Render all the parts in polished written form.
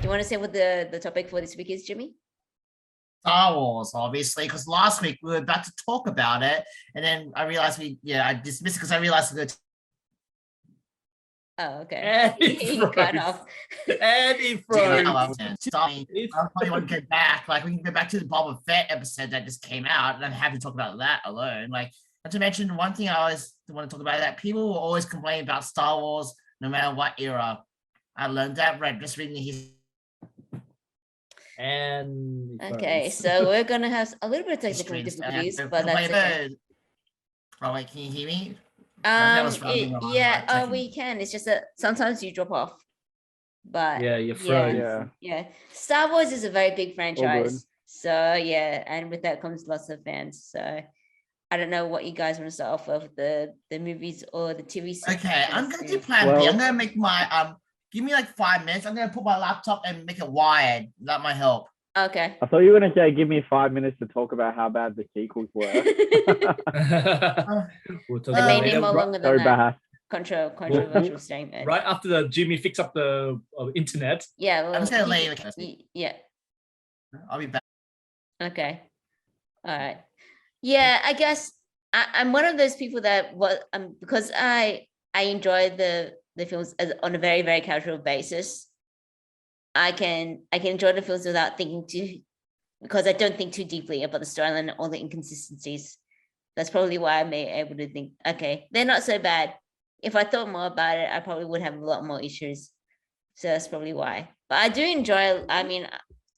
you want to say what the topic for this week is, Jimmy? Star Wars, obviously, because last week we were about to talk about it, and then I realized I dismissed it because I realized we were Oh, okay. And He cut off. And he froze. I probably want to go back. Like, we can go back to the Boba Fett episode that just came out, and I'm happy to talk about that alone. Like, not to mention, one thing I always want to talk about is that people will always complain about Star Wars no matter what era. I learned that just reading his. And okay, so we're gonna have a little bit of technical difficulties, but that's okay. Oh wait, can you hear me? We can. It's just that sometimes you drop off. But yeah, you're froze. Yeah. Star Wars is a very big franchise. So yeah, and with that comes lots of fans. So I don't know what you guys want to start off with, the movies or the TV series. Okay, I'm gonna do plan B. I'm gonna make my give me like 5 minutes. I'm gonna put my laptop and make it wired. That might help. Okay. I thought you were gonna say give me 5 minutes to talk about how bad the sequels were. We'll talk They about made it more longer than that. Controversial statement. Right after the Jimmy fix up the internet. Yeah. Well, I'm just gonna lay it. Yeah. I'll be back. Okay. All right. Yeah, I guess I'm one of those people that because I enjoy the films on a very, very casual basis. I can enjoy the films without thinking because I don't think too deeply about the storyline and all the inconsistencies. That's probably why I'm able to think, okay, they're not so bad. If I thought more about it, I probably would have a lot more issues. So that's probably why. But I do enjoy,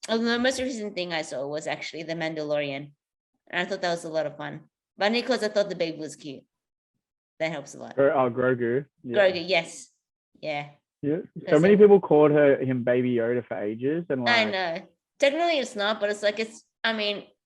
the most recent thing I saw was actually The Mandalorian. And I thought that was a lot of fun. But only because I thought the baby was cute. That helps a lot. Grogu. Yeah. Grogu, yes. Yeah. Yeah. So many people called him Baby Yoda for ages. And I know. Technically it's not, but it's like,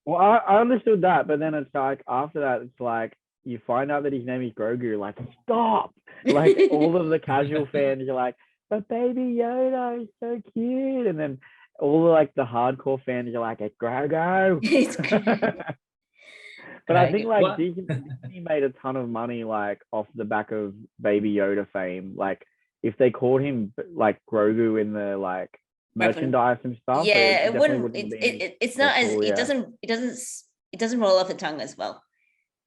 well, I understood that, but then it's like, after that, it's like, you find out that his name is Grogu, like, stop! Like, all of the casual fans are like, but Baby Yoda is so cute. And then all the hardcore fans are like, it's Grogu. But I think Disney made a ton of money off the back of Baby Yoda fame. Like, if they called him like Grogu in the merchandise and stuff, it wouldn't. It's not as cool, it doesn't roll off the tongue as well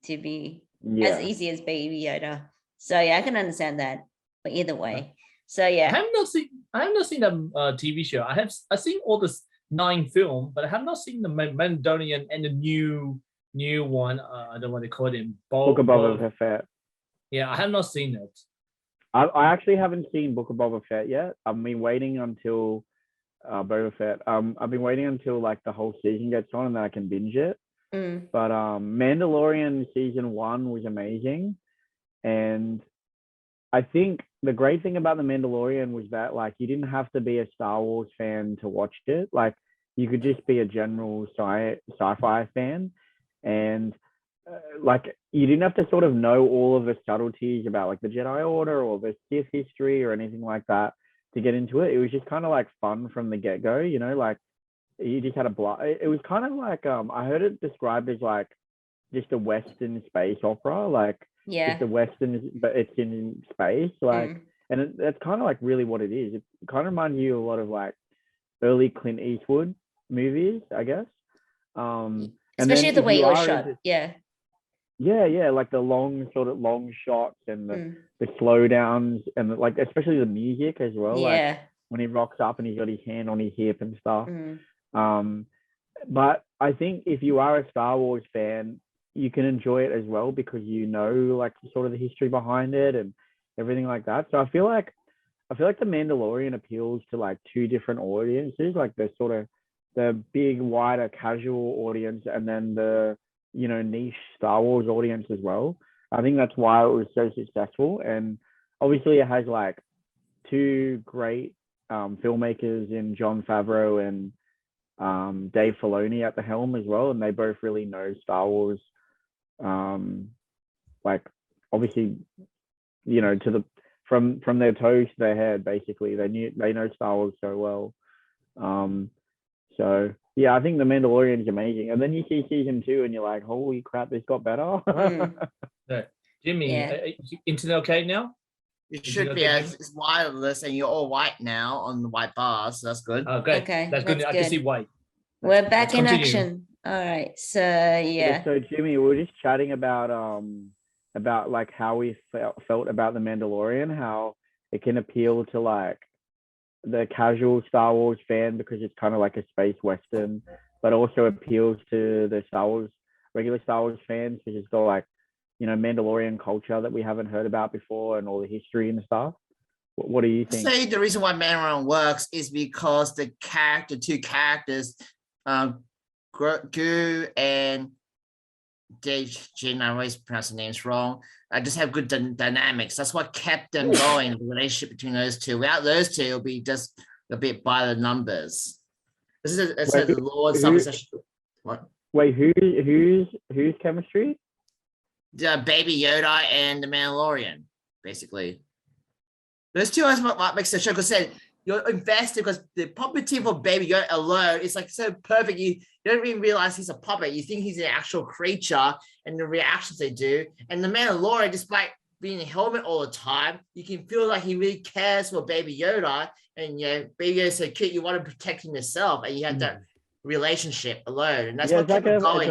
to be as easy as Baby Yoda. So yeah, I can understand that. But either way, so yeah, I have not seen the TV show. I've seen all the 9 film, but I have not seen the Mandalorian and the new one. I don't know what they call it. Book of Boba Fett. Yeah, I have not seen it. I actually haven't seen Book of Boba Fett yet. I've been waiting until Boba Fett. I've been waiting until the whole season gets on and then I can binge it. But Mandalorian Season 1 was amazing, and I think the great thing about the Mandalorian was that you didn't have to be a Star Wars fan to watch it. You could just be a general sci-fi fan, and you didn't have to sort of know all of the subtleties about the Jedi Order or the Sith history or anything like that to get into it. It was just kind of fun from the get-go, you just had a blast. It was kind of I heard it described as just a Western space opera, just a Western, but it's in space, and that's kind of really what it is. It kind of reminds you a lot of early Clint Eastwood movies, I guess. Especially the way it was shot. Yeah, the long shots and the slowdowns and especially the music as well. When he rocks up and he's got his hand on his hip and stuff. But I think if you are a Star Wars fan, you can enjoy it as well because sort of the history behind it and everything like that. So I feel like the Mandalorian appeals to 2 different audiences, the sort of the big wider casual audience and then the niche Star Wars audience as well. I think that's why it was so successful, and obviously it has 2 great filmmakers in Jon Favreau and Dave Filoni at the helm as well, and they both really know Star Wars. Obviously, from their toes to their head, basically they know Star Wars so well. So yeah, I think The Mandalorian is amazing. And then you see season 2 and you're like, holy crap, this got better. Jimmy, internet okay now? It Did you should not be get as it's wireless, and you're all white now on the white bar, so that's good. Okay, Okay, that's good. that's I can see good. why. We're back let's in continue. action. All right. So yeah. So Jimmy, we were just chatting about like how we felt about the Mandalorian, how it can appeal to like the casual Star Wars fan because it's kind of like a space western, but also appeals to the regular Star Wars fans because it's got like, Mandalorian culture that we haven't heard about before and all the history and stuff. What do you I think? say the reason why Mandalorian works is because the two characters, Gu and Jin, I always pronounce the names wrong. I just have good dynamics. That's what kept them going. The relationship between those two. Without those two, it'll be just a bit by the numbers. This is the Lord. What? Wait, who's chemistry? The Baby Yoda and the Mandalorian, basically. Those two is what makes the show. Because you're invested because the puppeting for Baby Yoda alone is like so perfect. You don't even realize he's a puppet. You think he's an actual creature, and the reactions they do. And the Mandalorian, despite being in a helmet all the time, you can feel like he really cares for Baby Yoda. And Baby Yoda's so cute, you want to protect him yourself, and you have that relationship alone, and that's what kept it going.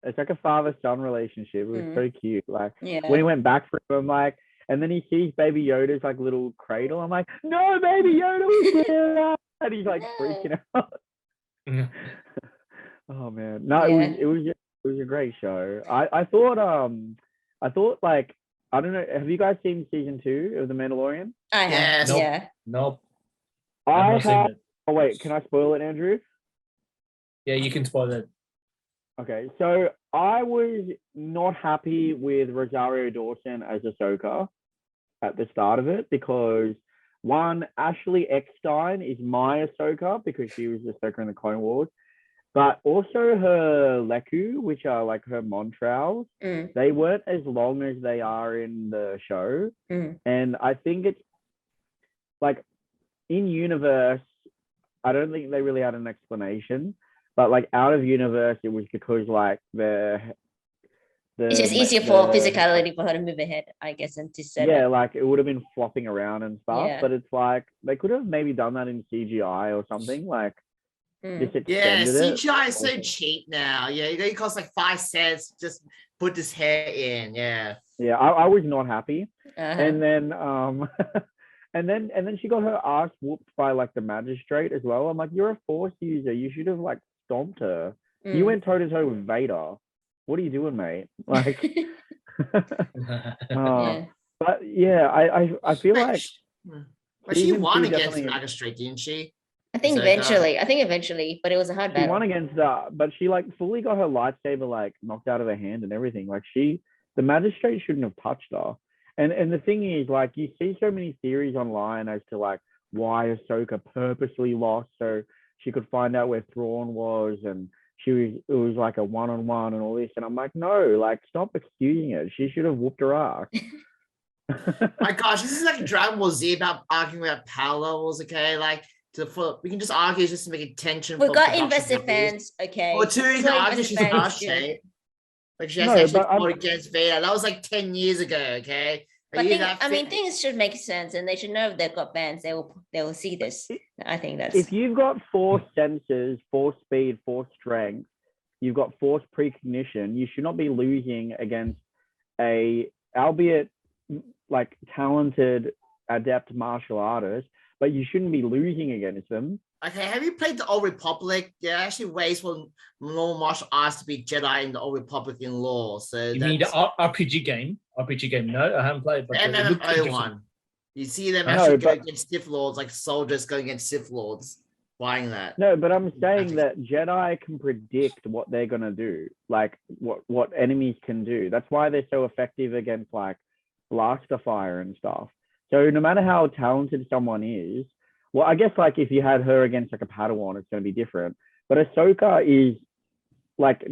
It's like a father-son relationship. It was so cute. Like Yeah. when he went back for him, like, and then he sees Baby Yoda's like little cradle. I'm like, no, Baby Yoda was there, and he's like freaking out. Oh man, no, it was a great show. I thought like, I don't know. Have you guys seen season 2 of The Mandalorian? I have. Yes. Nope. Yeah. Nope. I not seen have. it. Oh wait, can I spoil it, Andrew? Yeah, you can spoil it. Okay, so I was not happy with Rosario Dawson as Ahsoka at the start of it because one, Ashley Eckstein is my Ahsoka because she was Ahsoka in the Clone Wars, but also her Leku, which are like her Montrals, they weren't as long as they are in the show, and I think it's like in universe, I don't think they really had an explanation. But like out of universe, it was because like it's just easier for physicality for her to move ahead, I guess, and to set it. like it would have been flopping around and stuff. Yeah. But it's like they could have maybe done that in CGI or something. Like just extended it. CGI is so cheap now. Yeah, it costs like 5 cents. Just put this hair in. Yeah. Yeah, I was not happy. And then and then she got her ass whooped by like the magistrate as well. I'm like, you're a Force user. You should have like stomped her. You went toe to toe with Vader. What are you doing, mate? Like, but yeah, I feel like. But she won against the magistrate, didn't she? I think eventually, but it was a hard battle. She won against that, but she like fully got her lightsaber like knocked out of her hand and everything. Like the magistrate shouldn't have touched her. And the thing is, like, you see so many theories online as to like why Ahsoka purposely lost so she could find out where Thrawn was, and it was like a one-on-one and all this. And I'm like, no, like, stop excusing it. She should have whooped her ass. My gosh, this is like Dragon Ball Z about arguing about power levels, okay? Like, we can just argue just to make attention. We've got invested fans, okay? Or two, you can argue she's harsh, like she has actually fought against Vader. That was like 10 years ago, okay? But things should make sense, and they should know if they've got fans. They will see this. I think that's. If you've got Force senses, Force speed, Force strength, you've got Force precognition. You should not be losing against a, albeit like talented, adept martial artist, but you shouldn't be losing against them. Okay, have you played the Old Republic? There are actually ways for normal martial arts to be Jedi in the Old Republic in lore. So you mean the RPG game? RPG game? No, I haven't played. But the MMO one. You see them actually go against Sith Lords, like soldiers going against Sith Lords, buying that. No, but I'm saying that Jedi can predict what they're gonna do, like what enemies can do. That's why they're so effective against like blaster fire and stuff. So no matter how talented someone is, well, I guess like if you had her against like a Padawan, it's going to be different. But Ahsoka is like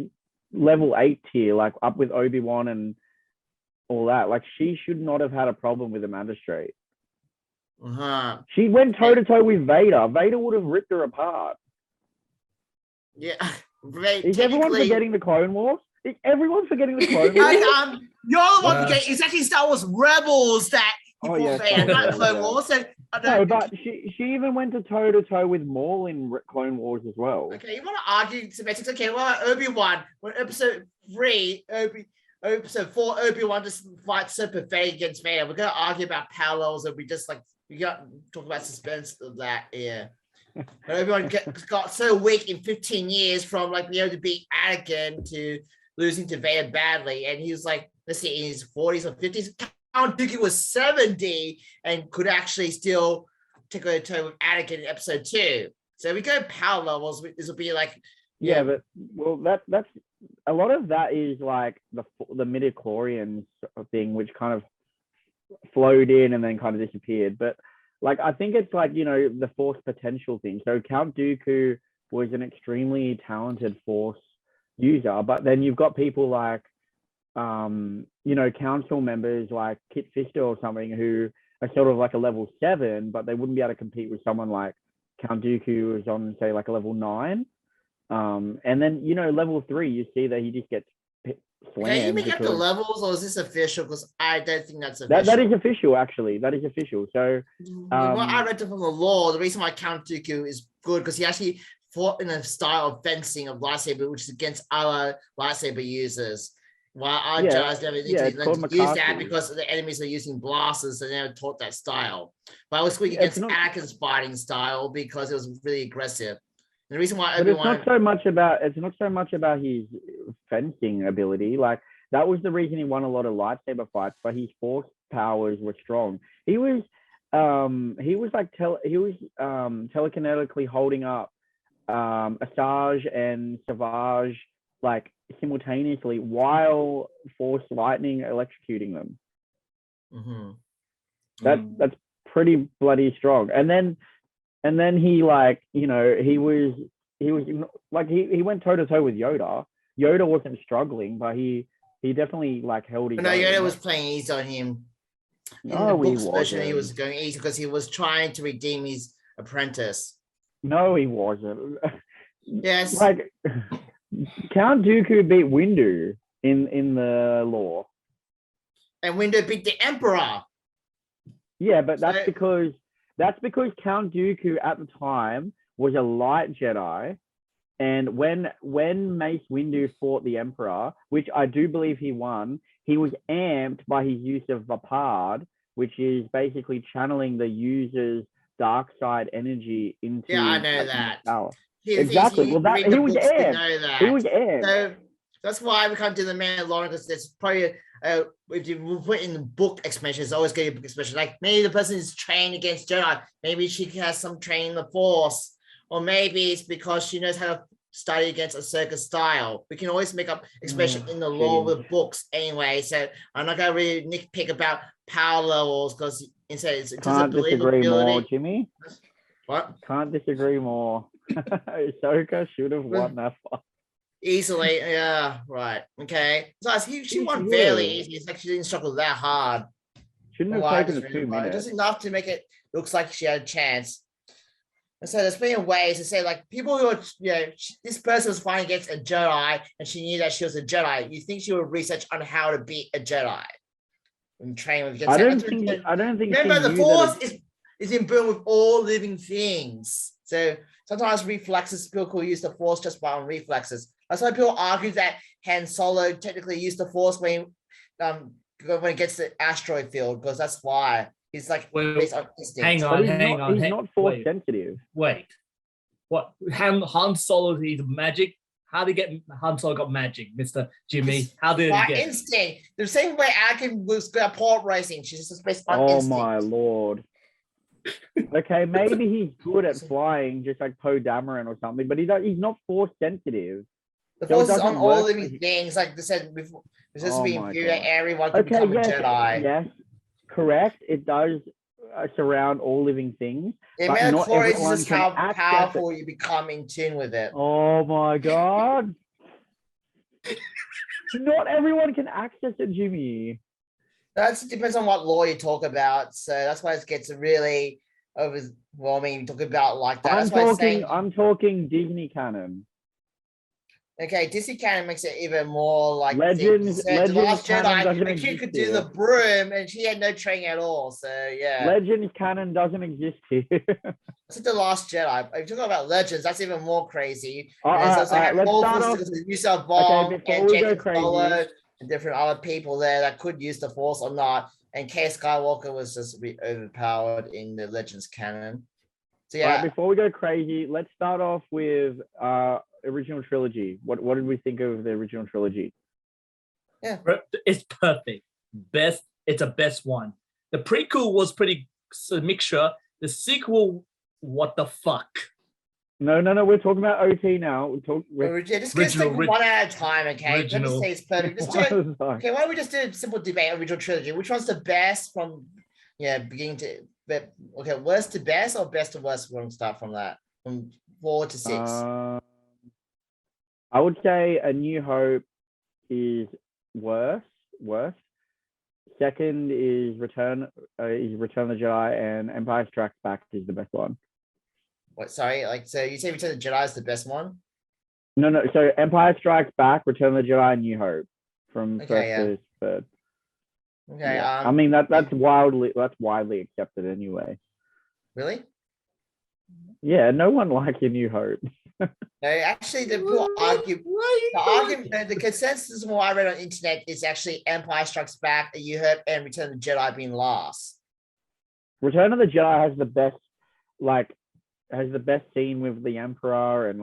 level 8 tier, like up with Obi-Wan and all that. Like she should not have had a problem with the magistrate. She went toe to toe with Vader. Vader would have ripped her apart. Yeah. Is everyone forgetting the Clone Wars? Everyone's forgetting the Clone And, Wars. you're the one Yeah. forgetting. It's actually Star Wars Rebels that he Oh, brought yeah, Vader, Star not Wars, Clone yeah. Wars. So, I No, don't, but she even went to toe with Maul in Clone Wars as well. okay, you want to argue semantics? Okay, well, Obi-Wan, when episode 3, episode 4, Obi-Wan just fights so pathetic against Vader. We're gonna argue about parallels, and we got talk about suspense of that. Yeah, but Obi-Wan got so weak in 15 years from like being able to beat Anakin to losing to Vader badly, and he was like, let's see, in his 40s or 50s. Count Dooku was 70 and could actually still take a toe with Anakin in episode 2. So we go power levels. This will be like, Yeah, but well, that's a lot of that is like the midichlorians thing, which kind of flowed in and then kind of disappeared. But like, I think it's like, the Force potential thing. So Count Dooku was an extremely talented Force user, but then you've got people like, council members like Kit Fister or something who are sort of like a level 7, but they wouldn't be able to compete with someone like Count Dooku who's on, say, like a level 9. And then, level 3, you see that he just gets slammed. Can you make up the levels, or is this official? Because I don't think that's official. That is official, actually. That is official. So, what I read from the lore, the reason why Count Dooku is good because he actually fought in a style of fencing of lightsaber, which is against other lightsaber users. While our Jedi's never use that because the enemies are using blasters, so they never taught that style. But I was speaking against Anakin's fighting style because it was really aggressive. And the reason why Obi-Wan... it's not so much about his fencing ability. Like, that was the reason he won a lot of lightsaber fights, but his Force powers were strong. He was telekinetically holding up Asajj and Savage like simultaneously while Force lightning electrocuting them. Mm-hmm. That's pretty bloody strong. And then he like, he was like, he went toe to toe with Yoda. Yoda wasn't struggling, but he definitely like held his No, own. Yoda was playing easy on him. No, in the books version, he was going easy because he was trying to redeem his apprentice. No, he wasn't. Yes. Like, Count Dooku beat Windu in the lore. And Windu beat the Emperor. Yeah, but that's because Count Dooku at the time was a light Jedi, and when Mace Windu fought the Emperor, which I do believe he won, he was amped by his use of Vapad, which is basically channeling the user's dark side energy into. Yeah, I know that. Power. Exactly. Well, he was amped. He was amped. So that's why we can't do the Mandalorian, because there's probably if you put in the book expansion, it's always going to be book expansion. Like maybe the person is trained against Jedi, maybe she has some training in the Force, or maybe it's because she knows how to study against a circus style. We can always make up expression in the lore with books anyway. So I'm not going to really nitpick about power levels because instead it's can't disagree more, Jimmy. What? Can't disagree more. Ahsoka should have won that fight. Easily, yeah, right. Okay. So she won fairly easy. It's like she didn't struggle that hard. Shouldn't have taken 2 minutes. Just enough to make it looks like she had a chance. And so there's plenty of ways to say, like, people who are, this person was fighting against a Jedi and she knew that she was a Jedi. You think she would research on how to beat a Jedi and train with? I don't think. Remember, the Force is inbuilt with all living things. So sometimes reflexes, people could use the Force just by on reflexes. That's why people argue that Han Solo technically used the Force when it gets the asteroid field, because that's why he's like based on instinct. Hang on. He's not Force sensitive. Wait, what? Han Solo is magic? How did he get Han Solo got magic, Mr. Jimmy? How did he get instinct? The same way Anakin was good at port racing. She's just based on instinct. Oh my lord. Okay, maybe he's good at flying, just like Poe Dameron or something, but he's not Force sensitive. The Force is on all living things, like they said before. It's just being viewed that everyone can become a Jedi. Yes, correct. It does surround all living things. Yeah, Mandalorian is just how powerful you become in tune with it. Oh my god. Not everyone can access it, Jimmy. That depends on what law you talk about. So that's why it gets really overwhelming. You talk about like that. I'm talking Disney canon. Okay, Disney canon makes it even more like Legends- the Legends Last canon Jedi. doesn't The kid exist could do here. the broom, and she had no training at all. So yeah, Legends canon doesn't exist here. that's the Last Jedi. If you're talking about Legends, that's even more crazy. All And right, so let's start off. Yusuf Vong Okay, before and we go Jason crazy. Solo and different other people there that could use the Force or not. And K Skywalker was just a bit overpowered in the Legends canon. So All yeah, right, before we go crazy, let's start off with original trilogy. What did we think of the original trilogy? It's perfect. Best. It's a best one. The prequel was pretty a mixture. The sequel, what the fuck? No. We're talking about OT now. just get one at a time, okay? Let me Original. say it's perfect. Okay, why don't we just do a simple debate original trilogy? Which one's the best from beginning to worst to best or best to worst? We're gonna start from that. From 4 to 6. I would say A New Hope is worse. Second is Return of the Jedi, and Empire Strikes Back is the best one. What? Sorry, so you say Return of the Jedi is the best one? No. So Empire Strikes Back, Return of the Jedi, and New Hope from Okay, first yeah. to third. Okay. Yeah. I mean that's widely accepted anyway. Really? Yeah, no one likes A New Hope. No, actually, the consensus from what I read on the internet is actually Empire Strikes Back, A New Hope, and Return of the Jedi being last. Return of the Jedi has the best scene with the Emperor and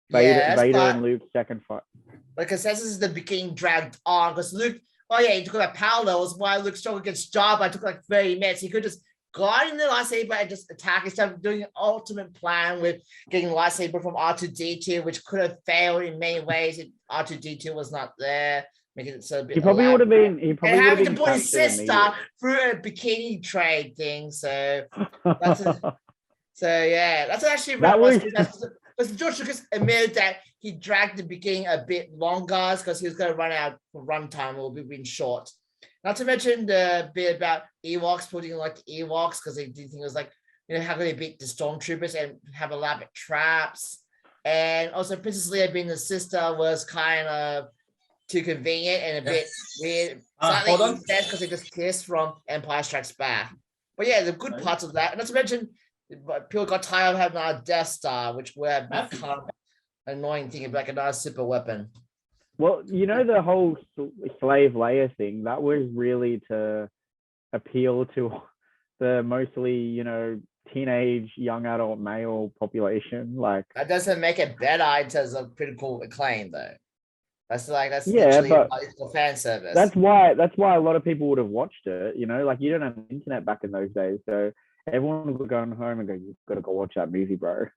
Vader and Luke's second fight. The consensus is the beginning dragged on because Luke. Oh yeah, you talk about power levels. Why Luke struggled against Jabba? It took like 30 minutes. He could just guard in the lightsaber and just attack instead of doing an ultimate plan with getting the lightsaber from R2D2, which could have failed in many ways if R2D2 was not there, making it so a bit. He probably would have been. And having to put his sister through a bikini trade thing. So that's that's actually right. Because George Lucas admitted that he dragged the beginning a bit longer because he was going to run out for runtime. It will be being short. Not to mention the bit about Ewoks putting like Ewoks because they did think it was like, how can they beat the stormtroopers and have elaborate traps. And also Princess Leia being the sister was kind of too convenient and a bit weird. Slightly intense because they just kissed from Empire Strikes Back. But yeah, the good parts of that. And not to mention, people got tired of having our Death Star, which would have become an annoying thing, like another super weapon. Well, the whole slave Leia thing, that was really to appeal to the mostly, teenage young adult male population. Like that doesn't make it better in terms of critical acclaim, though. That's yeah, but for fan service. That's why a lot of people would have watched it. You don't have internet back in those days, so everyone would go home and go, "You've got to go watch that movie, bro."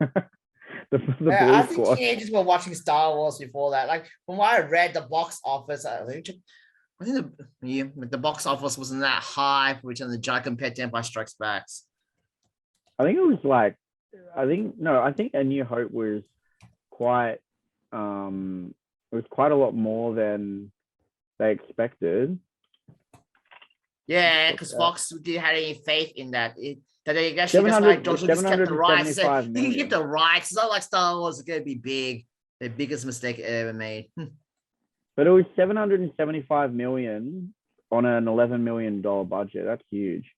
I think teenagers were watching Star Wars before that. Like from what I read, the box office, I think the box office wasn't that high for Return of the Jedi compared to Empire Strikes Back. I think it was like, I think A New Hope was quite, it was quite a lot more than they expected. Yeah, because Fox didn't have any faith in that. That they actually just like George Lucas kept the rights. So he can keep the rights. It's not like Star Wars is going to be big. The biggest mistake ever made. But it was $775 million on an $11 million budget. That's huge.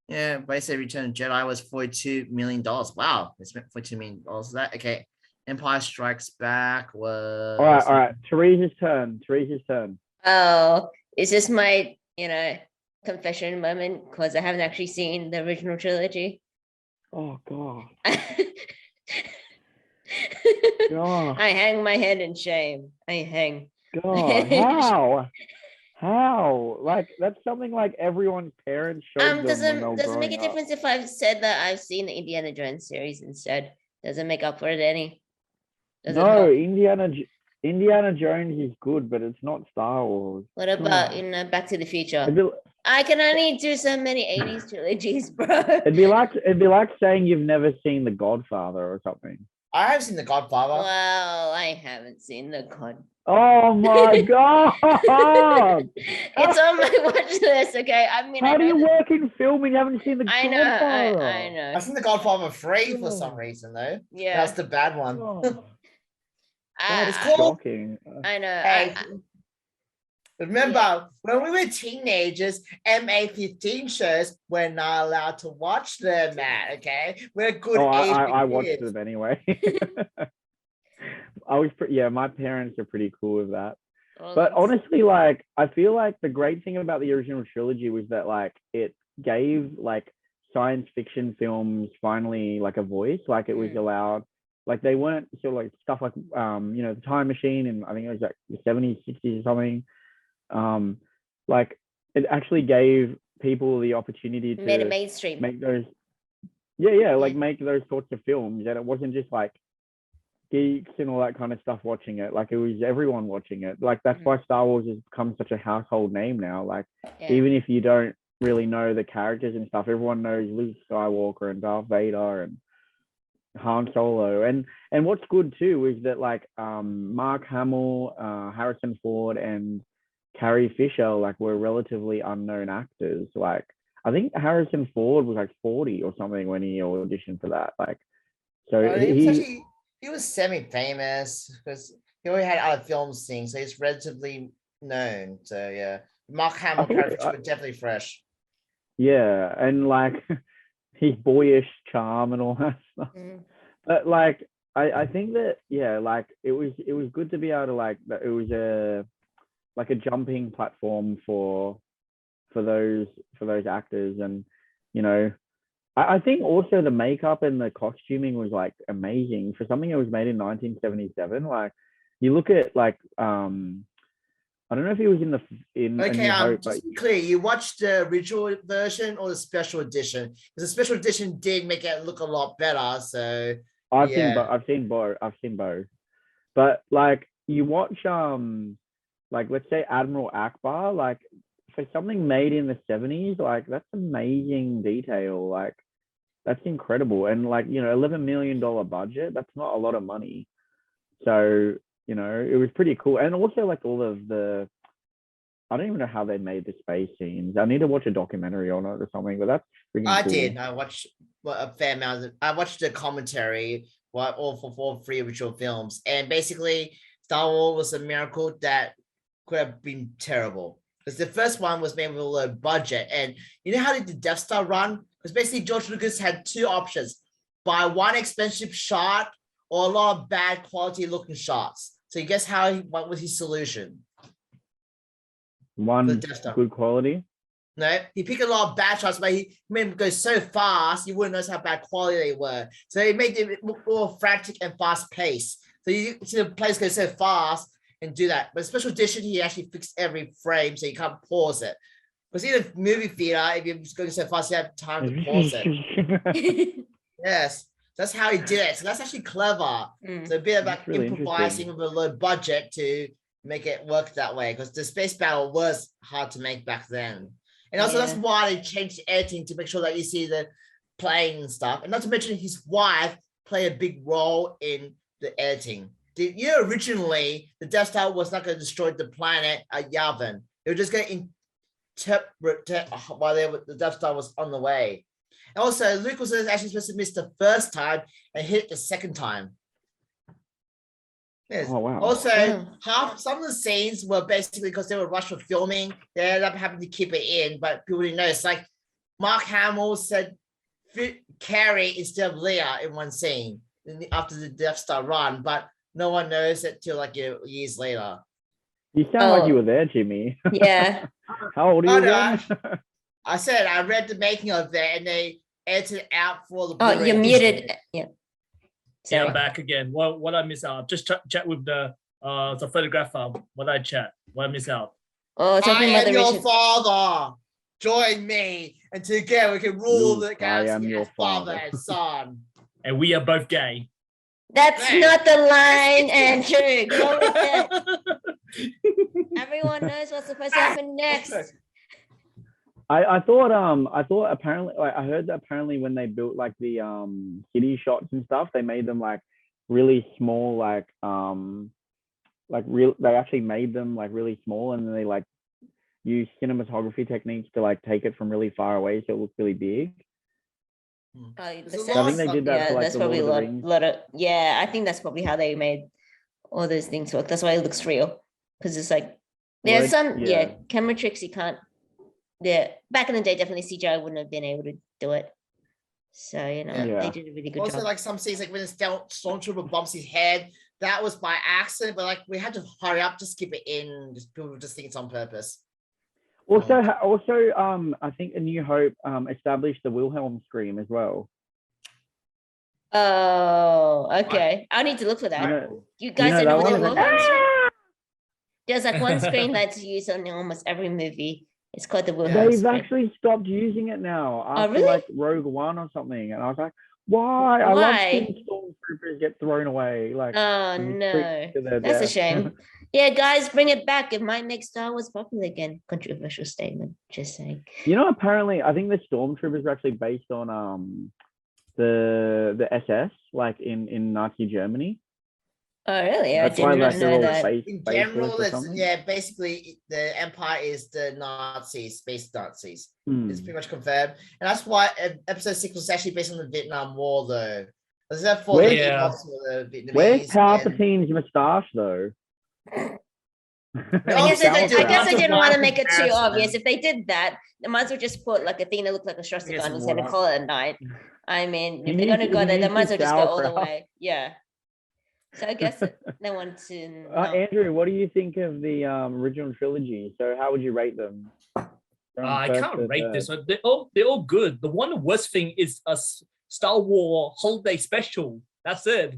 Yeah, but I said Return of the Jedi was $42 million. Wow, they spent $42 million. That okay? Empire Strikes Back was. All right. Teresa's turn. Oh, is this my confession moment? Because I haven't actually seen the original trilogy. Oh God. God. I hang my head in shame. God, how? Like that's something like everyone's parents showed them. Does it make a difference if I've said that I've seen the Indiana Jones series instead? Does it make up for it any? No, Indiana Jones is good, but it's not Star Wars. What about Back to the Future? I can only do so many 80s trilogies, bro. It'd be like saying you've never seen The Godfather or something. I have seen The Godfather. Well, I haven't seen The Godfather. Oh my God! It's on my watch list, okay? I mean, how do you work in film and you haven't seen The Godfather? I know. I've seen The Godfather 3 for some reason, though. Yeah. That's the bad one. It's I, called- Shocking. I know. Hey, remember when we were teenagers, MA15 shows we're not allowed to watch them, Matt. Okay, we're good Oh, age. I for watched kids. them anyway. My parents are pretty cool with that. Well, But that's- honestly, like, I feel like the great thing about the original trilogy was that, like, it gave, like, science fiction films finally, like, a voice. Like, it was allowed, like, they weren't sort of like stuff like, the Time Machine, and I think it was like the 70s, 60s or something. Like, it actually gave people the opportunity made it to mainstream. make those, like, make those sorts of films. And it wasn't just, like, geeks and all that kind of stuff watching it. Like, it was everyone watching it. Like, that's why Star Wars has become such a household name now. Like, Yeah. even if you don't really know the characters and stuff, everyone knows Luke Skywalker and Darth Vader and Han Solo. And what's good too is that, like, Mark Hamill, Harrison Ford, and Carrie Fisher, like, were relatively unknown actors. Like, I think Harrison Ford was like 40 or something when he auditioned for that. Like, so He was semi-famous because he already had other films seen, so he's relatively known. So yeah, Mark Hamill, Carrie Fisher were definitely fresh. Yeah, and like his boyish charm and all that stuff. But like, I think that, like, it was good to be able to, like, that it was a jumping platform for those actors. And I think also the makeup and the costuming was, like, amazing for something that was made in 1977. Like, you look at, like, I don't know if he was in A New Hope, just to be clear, you watched the original version or the special edition? Because the special edition did make it look a lot better. So I've seen both. But, like, you watch like, let's say Admiral Akbar, like, for something made in the 70s, like, that's amazing detail. Like, that's incredible. And, like, $11 million budget, that's not a lot of money. So, it was pretty cool. And also, like, all of I don't even know how they made the space scenes. I need to watch a documentary on it or something, but that's freaking cool. I did. I watched a fair amount. I watched the commentary all for 3 original films. And basically, Star Wars was a miracle that could have been terrible. Because the first one was made with a low budget. And you know how did the Death Star run? Because basically George Lucas had 2 options: buy one expensive shot or a lot of bad quality looking shots. So you guess what was his solution? One good quality. No, he picked a lot of bad shots, but he made them go so fast you wouldn't notice how bad quality they were. So he made it look more frantic and fast paced. So you see the plays go so fast and do that. But special edition, he actually fixed every frame so you can't pause it. Because in a movie theater, if you're just going so fast, you have time to pause it. Yes, that's how he did it. So that's actually clever. So a bit about really improvising with a low budget to make it work that way, because the space battle was hard to make back then. And also that's why they changed the editing to make sure that you see the plane and stuff. And not to mention his wife played a big role in the editing. Originally, the Death Star was not going to destroy the planet Yavin. They were just going to interpret while the Death Star was on the way. And also, Luke was actually supposed to miss the first time and hit it the second time. Yes. Oh, wow. Also, some of the scenes were basically because they were rushed for filming. They ended up having to keep it in, but people didn't know. It's like Mark Hamill said Carrie instead of Leia in one scene after the Death Star run, but no one knows it till like years later. You sound like you were there, Jimmy. Yeah. How old are you again? I said I read the making of that, and they edited out for the. Oh, you're muted. Yeah. Yeah, I'm back again. What I miss out? Just chat with the photographer. What I miss out? Oh, talking about I am your father. Join me, and together we can rule the galaxy. I am your father and son. And we are both gay. That's not the line, Andrew. Go with it. Everyone knows what's supposed to happen next. I thought apparently, like, I heard that apparently when they built like the city shots and stuff, they made them like really small, they actually made them like really small, and then they like use cinematography techniques to like take it from really far away so it looks really big. I think they did that for like that's the probably Lord of the Rings. I think that's probably how they made all those things work. That's why it looks real, because it's like there's some camera tricks you can't. Yeah, back in the day, definitely CGI wouldn't have been able to do it. So they did a really good also, job. like some scenes, like when the stormtrooper bumps his head, that was by accident, but like we had to hurry up to skip it in. Just people just think it's on purpose. Also, I think A New Hope established the Wilhelm scream as well. Oh, okay. I'll need to look for that. You guys don't know what the Wilhelm scream? There's like one screen that's used on almost every movie. It's called the Wilhelm They've scream. actually stopped using it now after really? like Rogue One or something, and I was like, why? I love seeing stormtroopers get thrown away. Like, oh no, that's a shame. Yeah, guys, bring it back. It might make Star Wars popular again. Controversial statement, just saying. Apparently, I think the stormtroopers are actually based on the SS, like in Nazi Germany. Oh really? That's I didn't know that. In general, basically the Empire is the Nazis, space Nazis. It's pretty much confirmed, and that's why Episode 6 was actually based on the Vietnam War, though. Except for the Vietnamese. Where's Palpatine's moustache, though? I guess I didn't want to make it too obvious. If they did that, they might as well just put like a thing that looked like a swastika on his head and call it a night. I mean, if they're gonna go there, they might as well just go all the way. Yeah. So I guess they want to. Andrew, what do you think of the original trilogy? So how would you rate them? I can't rate this one. They're all good. The one worst thing is a Star Wars holiday special. That's it.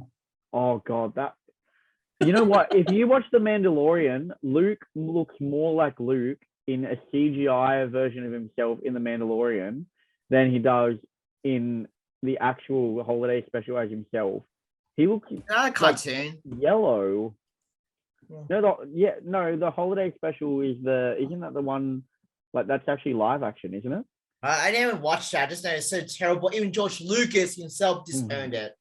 Oh God, that. You know what? If you watch The Mandalorian, Luke looks more like Luke in a CGI version of himself in The Mandalorian than he does in the actual holiday special as himself. He looks a cartoon. Like yellow. No, the holiday special isn't that the one like that's actually live action, isn't it? I never watched that. I just know it's so terrible. Even George Lucas himself disowned it.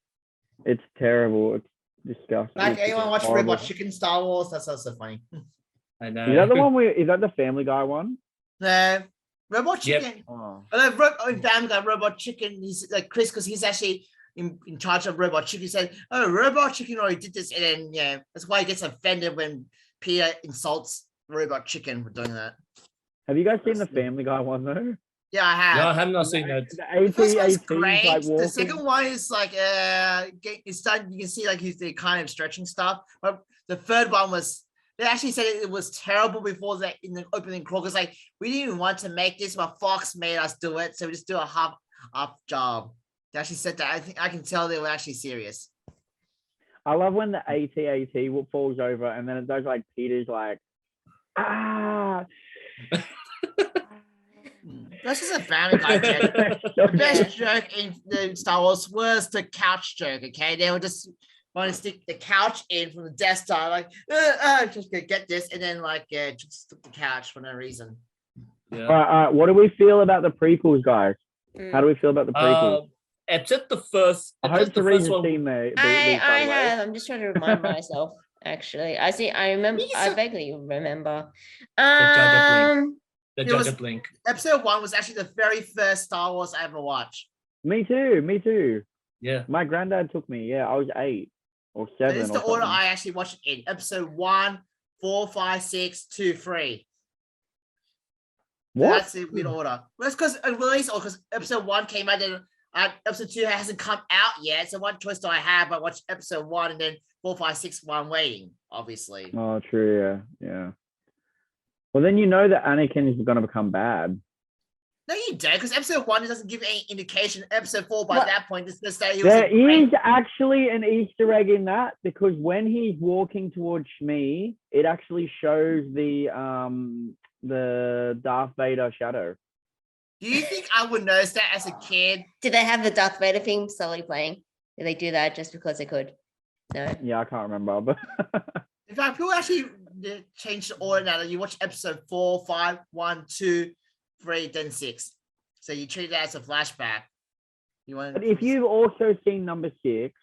It's terrible. It's disgusting. Like anyone watch Robot Chicken Star Wars? That's also funny. I know. Is that the one is that the Family Guy one? No. Robot Chicken. Yep. Oh. Family Guy, Robot Chicken. He's like Chris, because he's actually in charge of Robot Chicken. He said, "Oh, Robot Chicken already did this," and then that's why he gets offended when Peter insults Robot Chicken for doing that. Have you guys seen the Family Guy one though? Yeah, I have. No, I have not seen that. The first one's great. Like the second one is like it's starting. You can see like he's kind of stretching stuff. But the third one was. They actually said it was terrible before that in the opening crawl. Because like we didn't even want to make this, but Fox made us do it, so we just do a half job. They actually said that. I think I can tell they were actually serious. I love when the AT-AT falls over and then it does like Peter's like, ah. That's just a Family Guy joke. The best joke in the Star Wars was the couch joke. Okay, they were just want to stick the couch in from the Death Star, like just get this, and then like just stick the couch for no reason. Yeah. All right. What do we feel about the prequels, guys? How do we feel about the prequels? Except the first. I hope Teresa's seen these. I have. I'm just trying to remind myself. Actually, I see. I remember. I vaguely remember. The Jar Jar Blink. Episode 1 was actually the very first Star Wars I ever watched. Me too. Yeah. My granddad took me. Yeah, I was 8 or 7. This is the order I actually watched it in. Episode 1, 4, 5, 6, 2, 3. What? That's the weird order. Well, that's because episode 1 came out and episode 2 hasn't come out yet. So what choice do I have? I watch episode 1 and then 4, 5, 6 while I'm waiting, obviously. Oh, true. Yeah. Well, then you know that Anakin is going to become bad. No, you don't, because episode 1 doesn't give any indication. Episode 4, by that point, is just that he was. There is actually an Easter egg in that, because when he's walking towards Shmi, it actually shows the Darth Vader shadow. Do you think I would notice that as a kid? Did they have the Darth Vader theme slowly playing? Did they do that just because they could? No. Yeah, I can't remember. But in fact, people actually change the order now. That you watch episode 4, 5, 1, 2, 3, then 6. So you treat it as a flashback. But if you've also seen number 6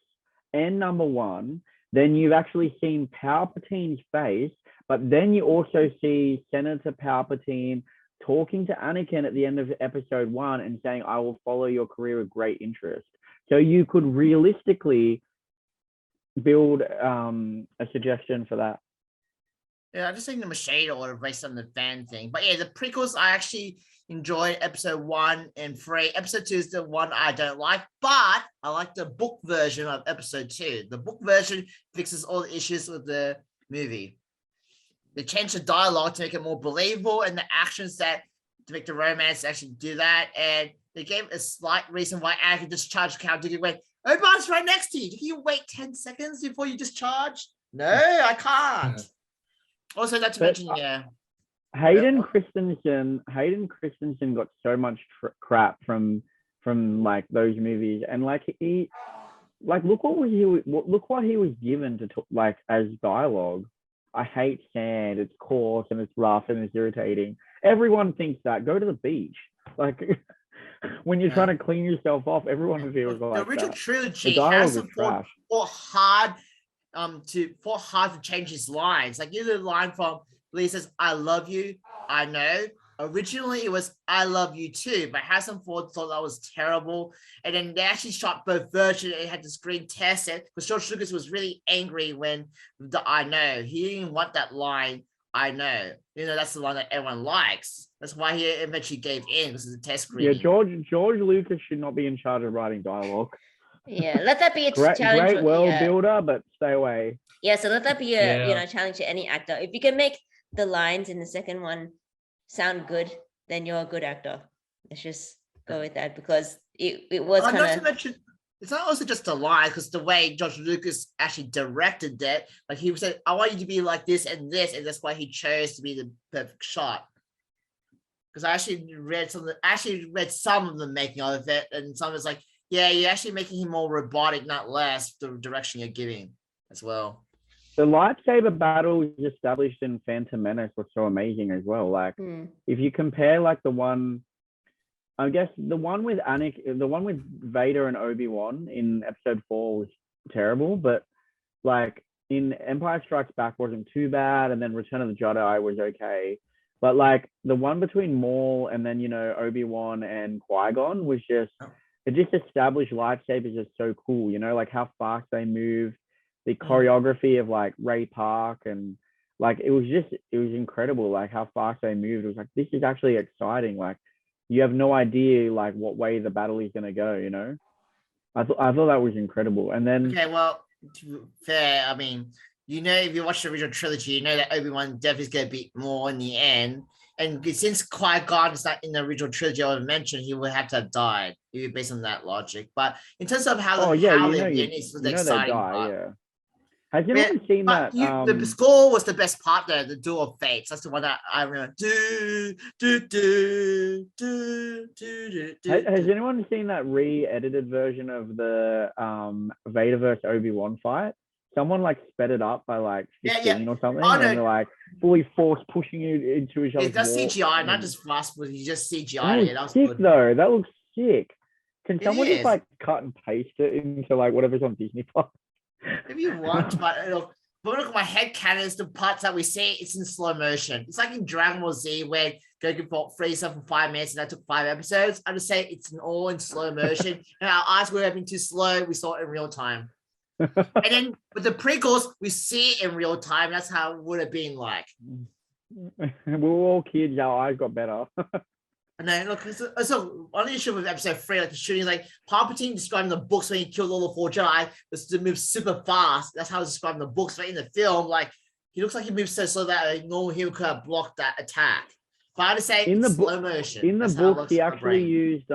and number 1, then you've actually seen Palpatine's face, but then you also see Senator Palpatine talking to Anakin at the end of episode 1 and saying, "I will follow your career with great interest." So you could realistically build a suggestion for that? Yeah, I just think the machete order based on the fan thing. But yeah, the prequels, I actually enjoyed episode 1 and 3. Episode 2 is the one I don't like, but I like the book version of episode 2. The book version fixes all the issues with the movie. They changed the dialogue to make it more believable, and the actions that to make the romance actually do that. And they gave a slight reason why Anakin discharged Count Dooku when Obi-Wan's right next to you. Can you wait 10 seconds before you discharge? No, I can't. Also, not to mention, yeah. Hayden Christensen got so much crap from like those movies, and like he, like look what he was given to like as dialogue. I hate sand. It's coarse and it's rough and it's irritating. Everyone thinks that. Go to the beach. Like when you're trying to clean yourself off, everyone feels like the original that. trilogy has fought hard to change his lines. Like you know the line from Lee says, "I love you, I know." Originally it was "I love you too," but Harrison Ford thought that was terrible. And then they actually shot both versions and had the screen tested because George Lucas was really angry when the "I know." He didn't want that line, "I know." You know, that's the line that everyone likes. That's why he eventually gave in. This is a test screening. Yeah, George Lucas should not be in charge of writing dialogue. Yeah, let that be a great challenge. World builder, but stay away. Yeah, so let that be a challenge to any actor. If you can make the lines in the second one sound good, then you're a good actor. Let's just go with that because it was kind of. Not to mention, it's not also just the line because the way George Lucas actually directed that, like he said, "I want you to be like this," and that's why he chose to be the perfect shot. Because I actually read some of the making of it, and some is like, yeah, you're actually making him more robotic, not less. The direction you're giving as well. The lightsaber battles established in Phantom Menace was so amazing as well. Like, if you compare like the one, I guess the one with Vader and Obi-Wan in Episode 4 was terrible, but like in Empire Strikes Back wasn't too bad, and then Return of the Jedi was okay. But like the one between Maul and then Obi-Wan and Qui-Gon was just it just established lightsabers as so cool. Like how fast they move. The choreography of like Ray Park and like it was incredible like how fast they moved. It was like this is actually exciting. Like you have no idea like what way the battle is gonna go. I thought that was incredible. And then fair. I mean, if you watch the original trilogy, you know that Obi-Wan definitely is gonna beat Maul in the end. And since Qui-Gon is not in the original trilogy I mentioned, he would have to have died based on that logic. But in terms of how they win, it's the exciting part. Yeah. Has anyone seen that? The score was the best part there, the Duel of Fates. That's the one that I remember. Has anyone seen that re-edited version of the Vader versus Obi-Wan fight? Someone like sped it up by like 15 or something, and they're like fully force pushing you into each other. That's CGI, not just fast, but you just CGI it. That was sick good. Though. That looks sick. Can someone just like cut and paste it into like whatever's on Disney Plus? If you want, but look at my head canons, the parts that we see, it's in slow motion. It's like in Dragon Ball Z where Goku fought Frieza for 5 minutes and that took 5 episodes. I just say it's all in slow motion, and our eyes were having too slow. We saw it in real time. And then with the prequels, we see it in real time. That's how it would have been like. We were all kids. Our eyes got better. And then look, so on the issue with episode 3, like the shooting, like Palpatine describing the books when he killed all the 4 Jedi was to move super fast. That's how it's described in the books, but in the film, like he looks like he moves so slow that a normal human could have blocked that attack. But I would say in the slow motion. In the book, he actually used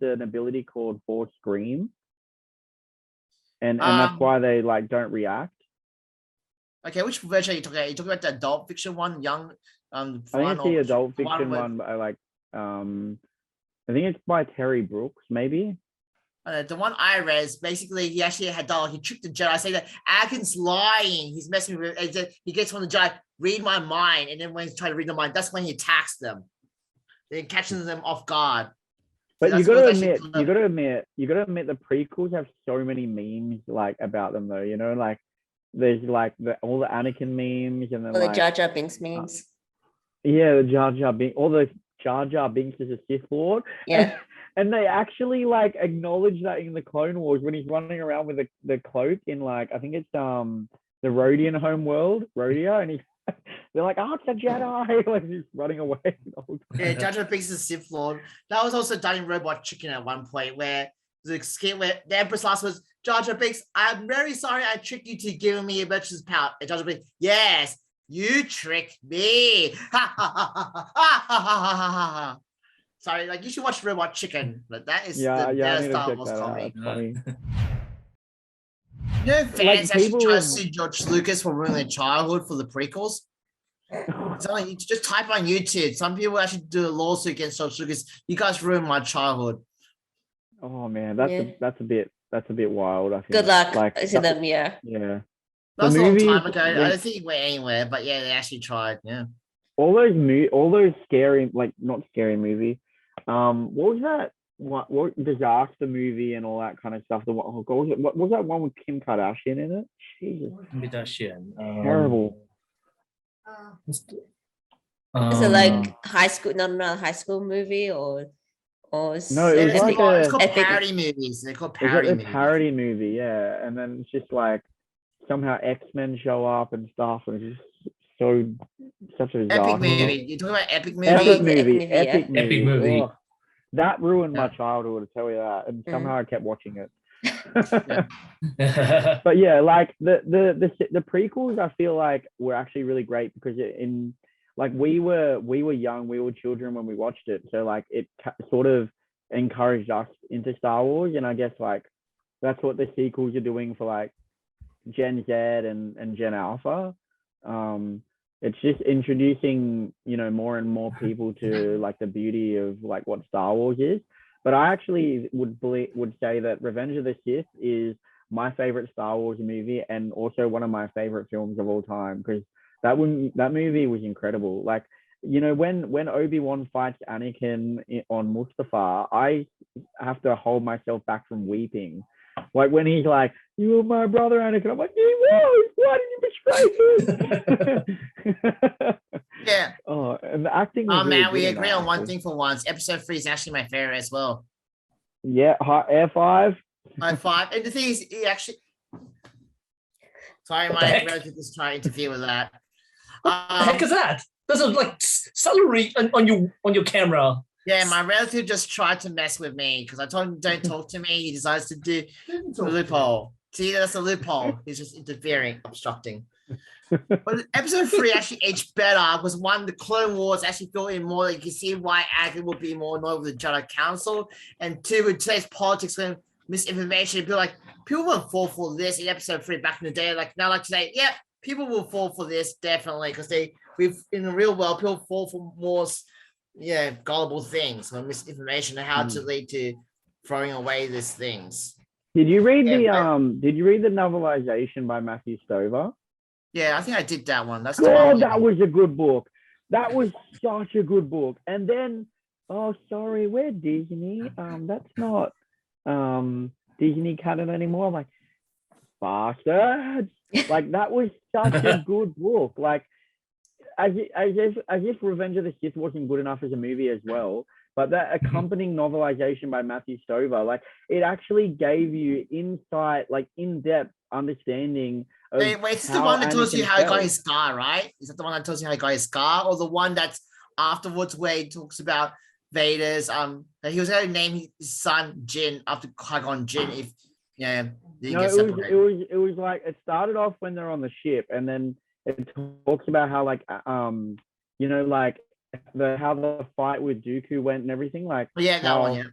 an ability called Force Scream. And that's why they like don't react. Okay, which version are you talking about? Are you talking about the adult fiction one, young? I think it's the adult fiction one. I like. I think it's by Terry Brooks, maybe. The one I read is basically he actually had dialogue. He tricked the Jedi, saying that Anakin's lying. He's messing with. He gets one of the Jedi, read my mind, and then when he's trying to read the mind, that's when he attacks them. Then catches them off guard. But you gotta admit, the prequels have so many memes like about them though. Like there's like all the Anakin memes and then all the Jar Jar Binks memes. Yeah, the Jar Jar Binks, all the Jar Jar Binks is a Sith Lord. Yeah. And they actually like acknowledge that in the Clone Wars when he's running around with the cloak in like I think it's the Rodian home world, Rodia, and they're like, oh, it's a Jedi, like he's running away. Yeah, Jar Jar Binks is a Sith Lord. That was also done in Robot Chicken at one point, where the skit where the Empress last was Jar Jar Binks, I'm very sorry I tricked you to giving me a Emergency power. And Jar Jar Binks, yes, you tricked me. Ha ha ha ha ha ha ha ha ha. Sorry, like you should watch Robot Chicken, but that is the I best need to Star check Wars that out. comedy. It's funny. You know, fans Like, actually people try to with- sue George Lucas for ruining their childhood for the prequels. So like, you just type on YouTube. Some people actually do a lawsuit against George Lucas. You guys ruined my childhood. Oh man, that's Yeah. that's a bit wild. I think. Good luck Like to them. Yeah. yeah. That was a long time ago. I when- don't think it went anywhere, but yeah, they actually tried. Yeah. all those scary, like not scary movie. What was that? What disaster movie and all that kind of stuff? What was that one with Kim Kardashian in it? Jesus, terrible. Is it like high school? Not a high school movie or No, it was It's like called, it's a- called Epic- parody movies. They're called It's like parody a movies. parody movie, yeah. And then it's just like somehow X-Men show up and stuff, and it's just such a disaster. Epic movie. You're talking about epic movie? Epic Epic movie, movie, yeah. epic movie. Epic movie. Ugh. That ruined my Yeah. childhood, I tell you that. And somehow I kept watching it. Yeah. But yeah, like the prequels, I feel like were actually really great because we were young, we were children when we watched it, so like it sort of encouraged us into Star Wars, and I guess like that's what the sequels are doing for like Gen Z and Gen Alpha. It's just introducing more and more people to like the beauty of like what Star Wars is. But I actually would say that Revenge of the Sith is my favorite Star Wars movie and also one of my favorite films of all time, because that movie was incredible. Like, when Obi-Wan fights Anakin on Mustafar, I have to hold myself back from weeping. Like when he's like, "You were my brother, Anakin," I'm like, "He was. Why did you betray him?" Yeah. Oh, and the acting. Was Oh really man, we good in agree that, on one actually. thing for once. Episode 3 is actually my favorite as well. Yeah, Air 5. High five. And the thing is, he actually. Sorry, What the my heck? relative just trying to interfere with that. What the heck is that? There's a like celery on your camera. Yeah, my relative just tried to mess with me because I told him don't talk to me. He decides to do the loophole. See, that's a loophole. He's just interfering, obstructing. But episode 3 actually aged better because one, the Clone Wars actually felt in more. Like you see why Anakin would be more annoyed with the Jedi Council, and 2, with today's politics and misinformation, people will fall for this in episode 3 back in the day. Like now, like today, yeah, people will fall for this definitely because we've in the real world people fall for more, gullible things or misinformation and how to lead to throwing away these things. Did you read Yeah, Did you read the novelization by Matthew Stover? Yeah, I think I did that one. That's the God, one. that was a good book. That was such a good book. And then, oh, sorry, we're Disney. That's not Disney canon anymore. I'm like, bastards. Like that was such a good book. Like, as if Revenge of the Sith wasn't good enough as a movie as well. But that accompanying novelization by Matthew Stover, like it actually gave you insight, like in-depth understanding. Wait, it's the one that tells you how he got his scar, right? Is that the one that tells you how he got his scar, or the one that's afterwards where he talks about Vader's that he was going to name his son Jin after Qui-Gon Jinn if they didn't get separated. It was like it started off when they're on the ship, and then it talks about how like like how the fight with Dooku went and everything. Like Yeah, that one, yeah.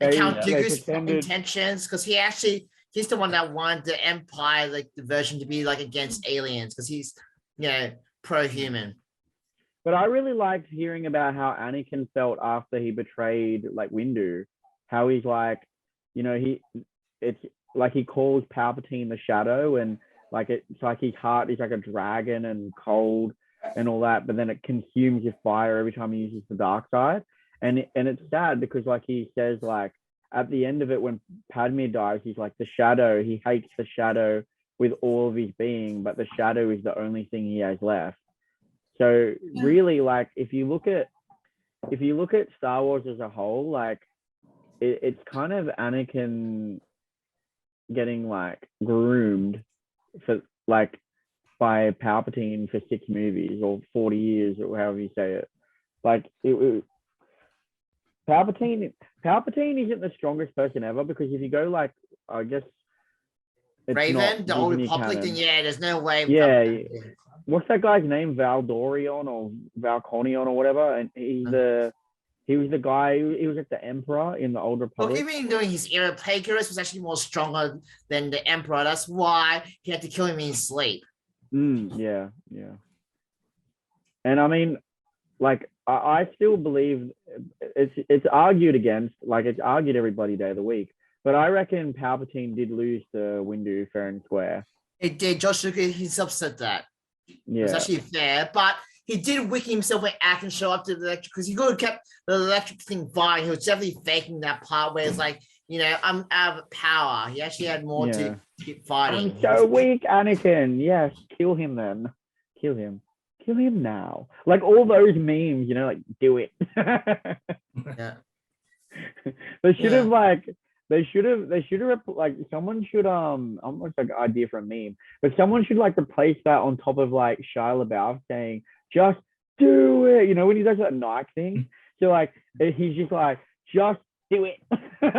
And Count they Dooku's pretended- intentions, because he's the one that wanted the Empire, like the version, to be like against aliens, because he's pro-human. But I really liked hearing about how Anakin felt after he betrayed like Windu. How he's like, it's like he calls Palpatine the Shadow, and like it's like his heart is like a dragon and cold and all that, but then it consumes his fire every time he uses the dark side. And it's sad because like he says like at the end of it when Padme dies, he's like the Shadow. He hates the Shadow with all of his being, but the Shadow is the only thing he has left. So really, like if you look at Star Wars as a whole, like it's kind of Anakin getting like groomed for like by Palpatine for 6 movies or 40 years or however you say it. Like Palpatine isn't the strongest person ever, because if you go like, I guess it's Raven, not the old Disney Republic, canon. then yeah, there's no way. Yeah. What's that guy's name? Valdorion or Valconion or whatever, and he was the guy. He was like the Emperor in the Old Look, Republic. even during his era, Plagueis was actually more stronger than the Emperor. That's why he had to kill him in his sleep. Yeah. And I mean, like, I still believe it's argued against, like it's argued every bloody day of the week. But I reckon Palpatine did lose to Windu fair and square. It did. Josh Lucas, he's upset that. Yeah. It's actually fair, but he did wiki himself when Anakin showed up to the electric, because he could have kept the electric thing fine. He was definitely faking that part where it's like, you know, I'm out of power. He actually had more to keep fighting. I'm so weak, Anakin. Yes, kill him then. Kill him. Kill him now. Like all those memes, you know, like do it. Yeah. They should have like someone should almost like an idea for a meme, but someone should like replace that on top of like Shia LaBeouf saying just do it, you know, when he does that Nike thing. So like he's just like just do it. Look,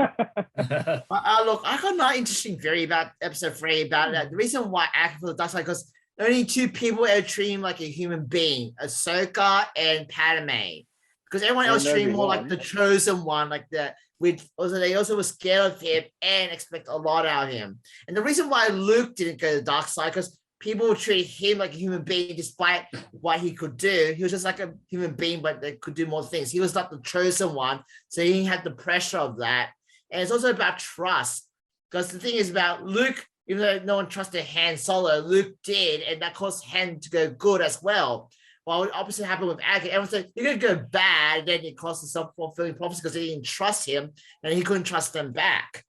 I got an interesting theory about episode 3 about that. The reason why Anakin for the dark side, because only 2 people ever treat him like a human being, Ahsoka and Padme. Because everyone else treated him more like the chosen one, like that. They also were scared of him and expect a lot out of him. And the reason why Luke didn't go to the dark side, because people treat him like a human being despite what he could do. He was just like a human being, but they could do more things. He was not the chosen one, so he had the pressure of that. And it's also about trust, because the thing is about Luke, even though no one trusted Han Solo, Luke did, and that caused Han to go good as well. While the opposite happened with Anakin, everyone said you're gonna go bad, and then it caused the self-fulfilling prophecy because they didn't trust him and he couldn't trust them back.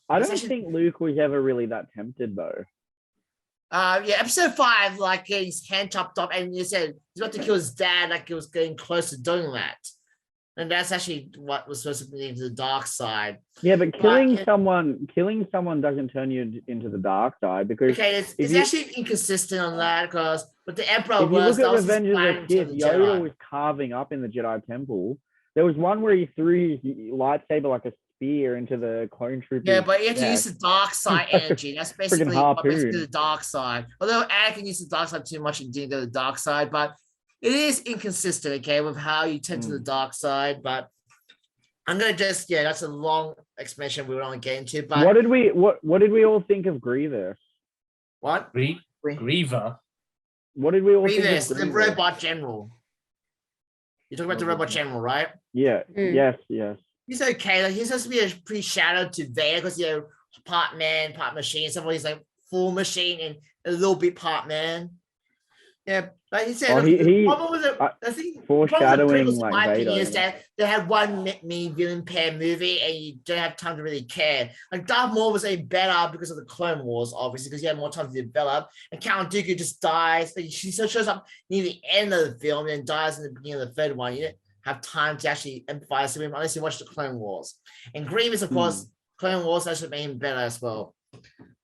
I don't think Luke was ever really that tempted though. Yeah, episode 5, like getting his hand chopped off, and you said he's about to kill his dad, like he was getting close to doing that. And that's actually what was supposed to be into the dark side. Yeah, but killing someone doesn't turn you into the dark side, because it's actually inconsistent on that, because what the Emperor if you look at Revenge of the Sith, Yoda was carving up in the Jedi Temple. There was one where he threw his lightsaber like a spear into the clone trooper. Yeah, but you have to use the dark side energy. That's basically the dark side. Although Anakin used the dark side too much and didn't go to the dark side, but it is inconsistent, okay, with how you tend to the dark side. But I'm gonna just that's a long explanation we won't get into. But what did we all think of Grievous? What? Griever. What did we all think of Grievous, Grievous? the robot general. You're talking about the robot general, right? Yeah. Yes. He's okay. Like he's supposed to be a pretty shadow to Vader, because part man, part machine. Somebody's like full machine and a little bit part man. Yeah, like he said, the problem with it, I think foreshadowing like my opinion is that they had one main villain pair movie and you don't have time to really care. Like Darth Maul was better because of the Clone Wars, obviously, because he had more time to develop. And Count Dooku just dies. Like she shows up near the end of the film and then dies in the beginning of the third one. You don't have time to actually empathize with him unless you watch the Clone Wars. And Grievous, of course, Clone Wars actually made him better as well.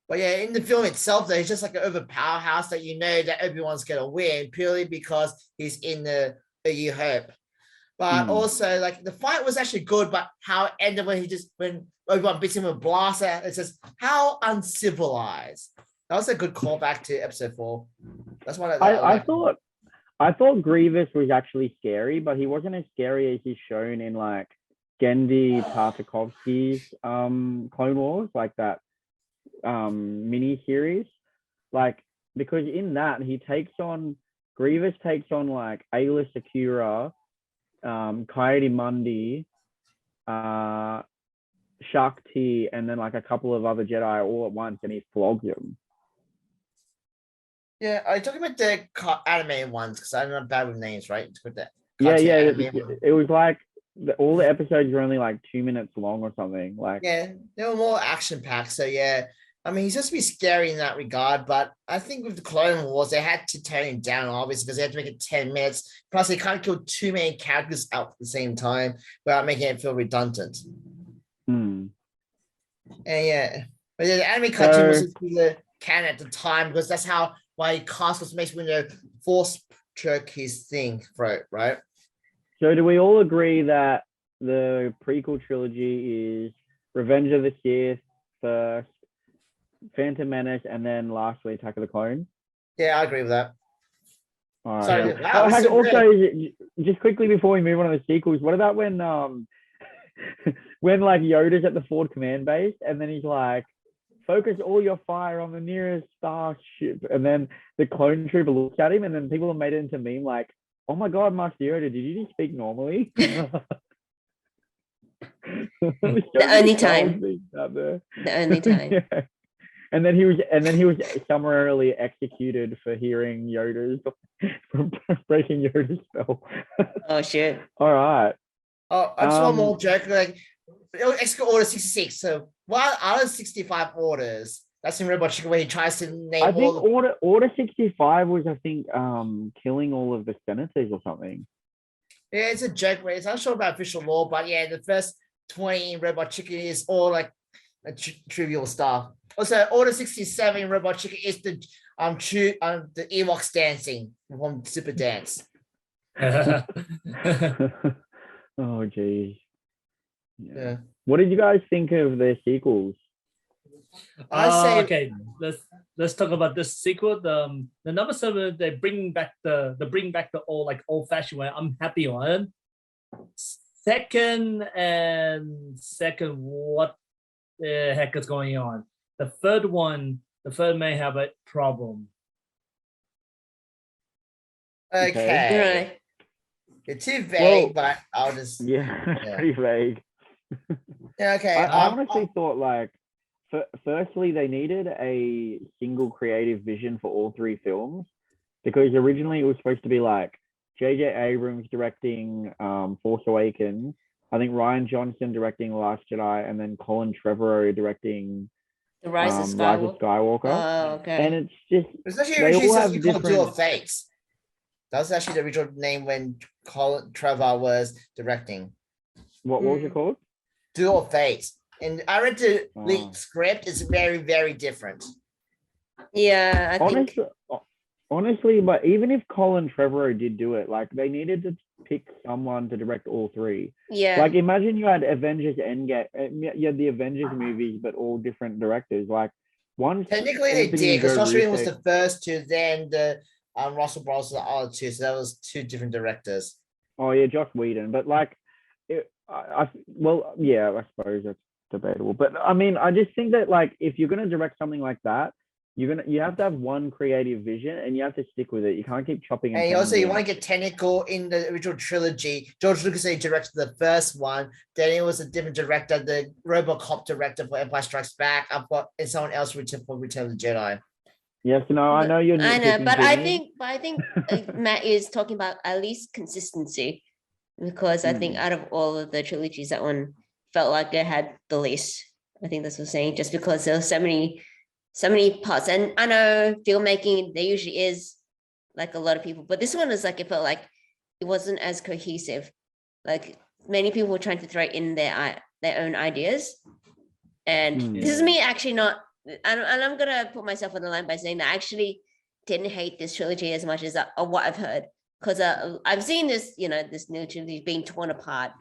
But yeah, in the film itself, though, he's just like an overpower house that you know that Obi-Wan's going to win purely because he's in the You Hope. But also, like, the fight was actually good, but how it ended when Obi-Wan beats him with a blaster, it says, how uncivilized. That was a good callback to episode 4. That's what I thought Grievous was actually scary, but he wasn't as scary as he's shown in, like, Genndy Tartakovsky's Clone Wars, like that mini series, like, because in that Grievous takes on like Ayla Secura, Coyote Mundi, Shakti, and then like a couple of other Jedi all at once, and he flogs them. Yeah, are you talking about the anime ones? Because I'm not bad with names, right? It was like all the episodes were only like 2 minutes long or something. Like, yeah, they were more action packed. So yeah, I mean, he's supposed to be scary in that regard, but I think with the Clone Wars, they had to tone him down, obviously, because they had to make it 10 minutes. Plus, they can't kill too many characters out at the same time without making it feel redundant. And yeah, but the anime cartoon was the canon at the time because that's how why Cast was makes when the force choke his thing throat, right? So do we all agree that the prequel trilogy is Revenge of the Sith first, Phantom Menace, and then lastly Attack of the Clones? Yeah, I agree with that. All right. Sorry, Cool. wow, this is also, just quickly before we move on to the sequels, what about when when like Yoda's at the Ford Command Base and then he's like, focus all your fire on the nearest starship, and then the clone trooper looks at him, and then people have made it into a meme like, oh my god, Master Yoda, did you just speak normally? The only time. The only time. Yeah. And then he was summarily executed for hearing Yoda's for breaking Yoda's spell. Oh shit. All right. Oh, I just one more joke. Like, execute order 66. So, what are the 65 orders? That's in Robot Chicken where he tries to name I think all. order 65 was, I think, killing all of the senators or something. Yeah, it's a joke. Where it's not sure about official law, but yeah, the first 20 in Robot Chicken is all like a trivial stuff. Also, order 67 in Robot Chicken is the the Ewoks dancing from Super Dance. Oh geez. Yeah. What did you guys think of the sequels? I say okay. Let's talk about this sequel. The number 7, they bring back the old fashioned way. I'm happy on it. Second, what the heck is going on? The third may have a problem. okay. Right. It's too vague, but I'll just Pretty vague. Yeah, okay. I honestly thought like firstly they needed a single creative vision for all 3 films, because originally it was supposed to be like J.J. Abrams directing Force Awakens, I think Rian Johnson directing The Last Jedi, and then Colin Trevorrow directing The Rise of Skywalker. Oh, okay. And it's just It's actually they all have originally called Duel different. of Fates. That was actually the original name when Colin Trevor was directing. What was it called? Duel of Fates. And I read the leaked script. It's very, very different. Yeah, I think. Honestly, but even if Colin Trevorrow did do it, like they needed to pick someone to direct all 3. Yeah. Like imagine you had Avengers Endgame, you had the Avengers movies, but all different directors. Like one. Technically, they did because Josh Whedon was the first 2, then the Russell Brose was the other 2. So that was 2 different directors. Oh yeah, Josh Whedon. But like, I suppose that's debatable. But I mean, I just think that like if you're gonna direct something like that, you have to have one creative vision and you have to stick with it. You can't keep chopping and also you want to get technical. In the original trilogy, George Lucas directed the first one, then it was a different director, the RoboCop director for Empire Strikes Back. I've got someone else for Return of the Jedi. Yes, no, I know you're. I know, but I think Matt is talking about at least consistency, because I think out of all of the trilogies, that one felt like it had the least. I think that's what I'm saying, just because there were so many parts. And I know filmmaking, there usually is like a lot of people, but this one is like, it felt like it wasn't as cohesive. Like many people were trying to throw in their own ideas. And this is me actually not, and I'm going to put myself on the line by saying that I actually didn't hate this trilogy as much as what I've heard. Because I've seen this, this new trilogy being torn apart.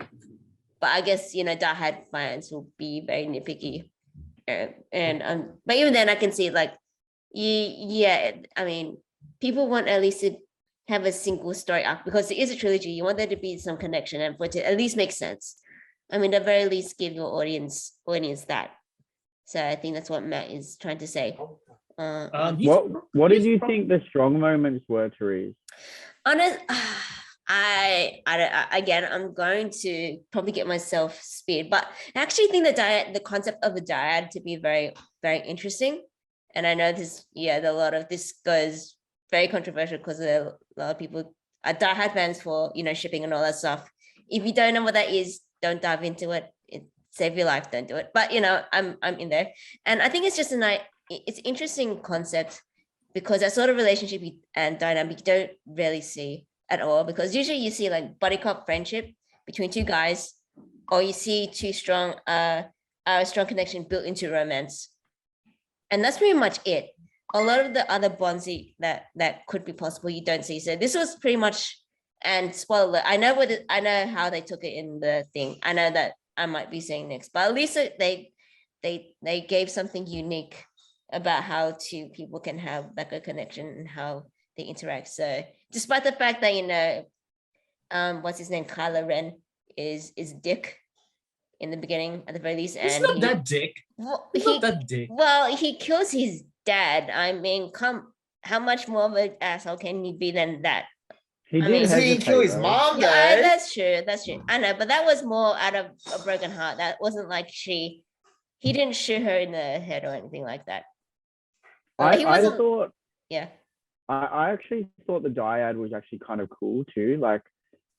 But I guess, diehard fans will be very nitpicky. But even then I can see like, I mean, people want at least to have a single story arc, because it is a trilogy. You want there to be some connection and for it to at least make sense. I mean, at the very least, give your audience that. So I think that's what Matt is trying to say. What did you think the strong moments were, Therese? Honest, I again, I'm going to probably get myself speared, but I actually think the concept of the dyad to be very, very interesting. And I know this, a lot of this goes very controversial because a lot of people are diehard fans for, shipping and all that stuff. If you don't know what that is, don't dive into it. Save your life, don't do it. But I'm in there, and I think it's just it's interesting concept, because that sort of relationship and dynamic you don't really see at all, because usually you see like buddy cop friendship between 2 guys, or you see 2 strong a strong connection built into romance. And that's pretty much it. A lot of the other bonds that could be possible, you don't see. So this was pretty much, and spoiler, I know how they took it in the thing. I know that I might be saying next, but at least they gave something unique about how two people can have like a connection and how they interact. So despite the fact that, what's his name, Kylo Ren is Dick in the beginning at the very least. He's And not that dick. Well, He's not that dick. Well, he kills his dad. I mean, how much more of an asshole can he be than that? He I did mean- He didn't kill his hesitate, mom, Yeah, though. that's true. That's true. I know, but that was more out of a broken heart. That wasn't like he didn't shoot her in the head or anything like that. He I wasn't. thought Yeah. I actually thought the dyad was actually kind of cool too. Like,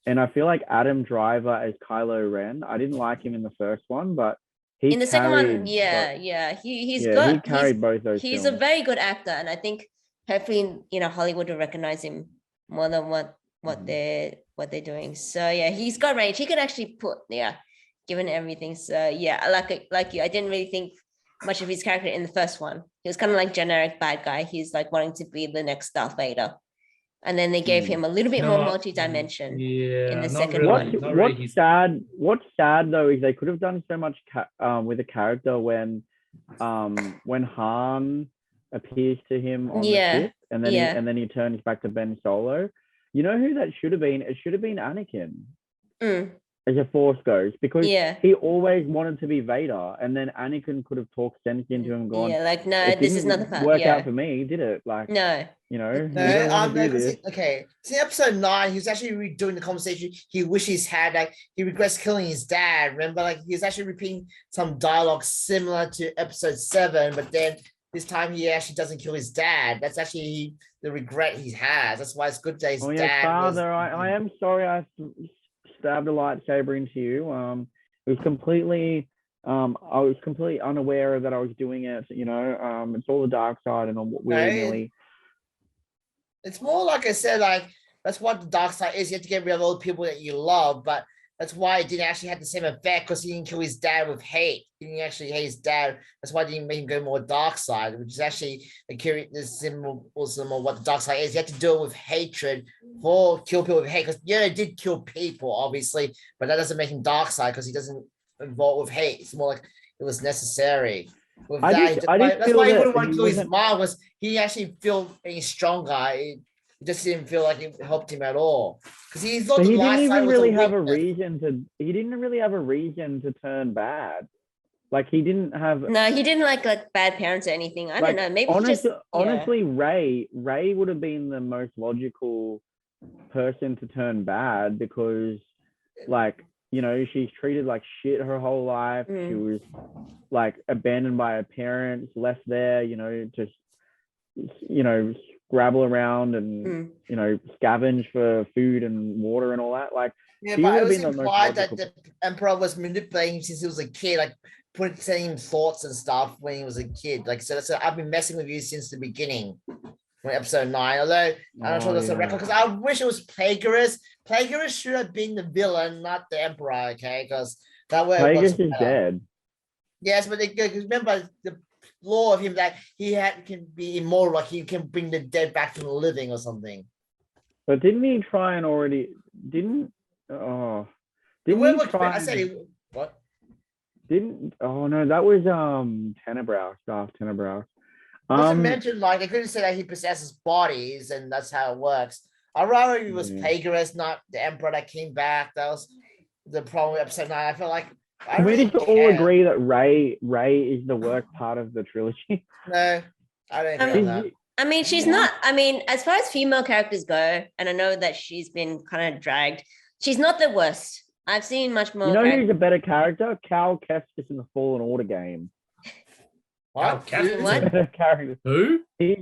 and I feel like Adam Driver as Kylo Ren. I didn't like him in the first one, but he In the second one, carried yeah. he carried both those. He's films. a very good actor, and I think hopefully Hollywood will recognize him more than what they're doing. So yeah, he's got range. He could actually given everything. So yeah, like you, I didn't really think much of his character in the first one. He was kind of like generic bad guy. He's like wanting to be the next Darth Vader, and then they gave him a little bit more multi-dimension. Yeah, in the not second really, one. not really. What's sad though is they could have done so much with a character when Han appears to him on the ship, and then he turns back to Ben Solo. You know who that should have been? It should have been Anakin. As a Force ghost, because he always wanted to be Vader, and then Anakin could have talked sense into him and gone, no, this is not the part. Work out for me, did it? Like, no, you know, okay. So in episode 9, he was actually redoing the conversation. He wishes he had, like, he regrets killing his dad. Remember, like, he was actually repeating some dialogue similar to episode 7, but then this time he actually doesn't kill his dad. That's actually the regret he has. That's why it's good that his dad. Father, I am sorry I stabbed a lightsaber into you. It was completely I was completely unaware that I was doing it. It's all the dark side and all willy-nilly. It's more like I said, like, that's what the dark side is. You have to get rid of all the people that you love, but that's why it didn't actually have the same effect, because he didn't kill his dad with hate. He didn't actually hate his dad. That's why it didn't make him go more dark side, which is actually the symbolism of what the dark side is. You have to do it with hatred for kill people with hate, because it did kill people, obviously, but that doesn't make him dark side because he doesn't involve with hate. It's more like it was necessary. That's why he wouldn't want to kill his mom, was he actually feel any stronger. It just didn't feel like it helped him at all, because he thought he didn't even really have a reason to. He didn't really have a reason to turn bad. Like, he didn't have. No, he didn't like bad parents or anything. I don't know. Maybe honestly, Ray would have been the most logical person to turn bad, because, like, she's treated like shit her whole life. She was like abandoned by her parents, left there, just scrabble around and scavenge for food and water and all that. Like, but it was implied that the Emperor was manipulating him since he was a kid, like sending him thoughts and stuff when he was a kid. Like, so I've been messing with you since the beginning. From episode 9, although I'm not sure that's a record, because I wish it was Plagueis. Plagueis should have been the villain, not the Emperor, okay? Because that way Plagueis is dead. Yes, but remember the law of him that he can be immortal, like he can bring the dead back to the living or something. But didn't he try and already? Didn't he try? I said what? Didn't? Oh no, that was Tenebrow, Darth Tenebrow. Wasn't mentioned, like, they couldn't say that he possesses bodies and that's how it works. I'd rather it was Plagueis, not the Emperor that came back. That was the problem with episode 9. I feel like can we just all agree that Ray is the worst part of the trilogy? No, I don't feel that. I mean, she's not. I mean, as far as female characters go, and I know that she's been kind of dragged, she's not the worst. I've seen much more. Who's a better character? Cal Kestis in the Fallen Order game. What? Character. Who? He's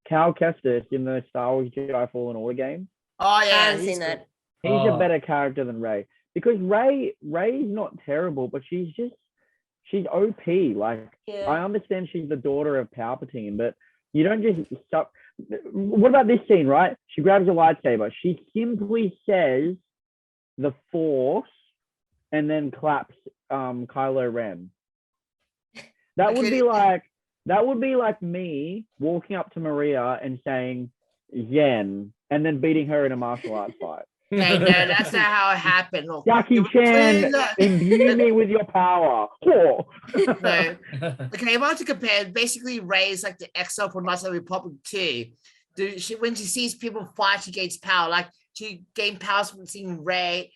Cal Kestis in the Star Wars Jedi Fallen Order game. Oh yeah, I haven't seen that. He's a better character than Ray, because Ray's not terrible, but she's OP. Like, I understand she's the daughter of Palpatine, but you don't just stop. What about this scene, right? She grabs a lightsaber. She simply says the Force and then claps Kylo Ren. That would be like me walking up to Maria and saying Yen and then beating her in a martial arts fight. Okay, no, that's not how it happened. Look, Jackie Chan, imbue me with your power. Oh. no. Okay, if I want to compare, basically Rey is like the XL for Knights of the Republic 2. When she sees people fight, she gains power. Like she gained powers from seeing Ren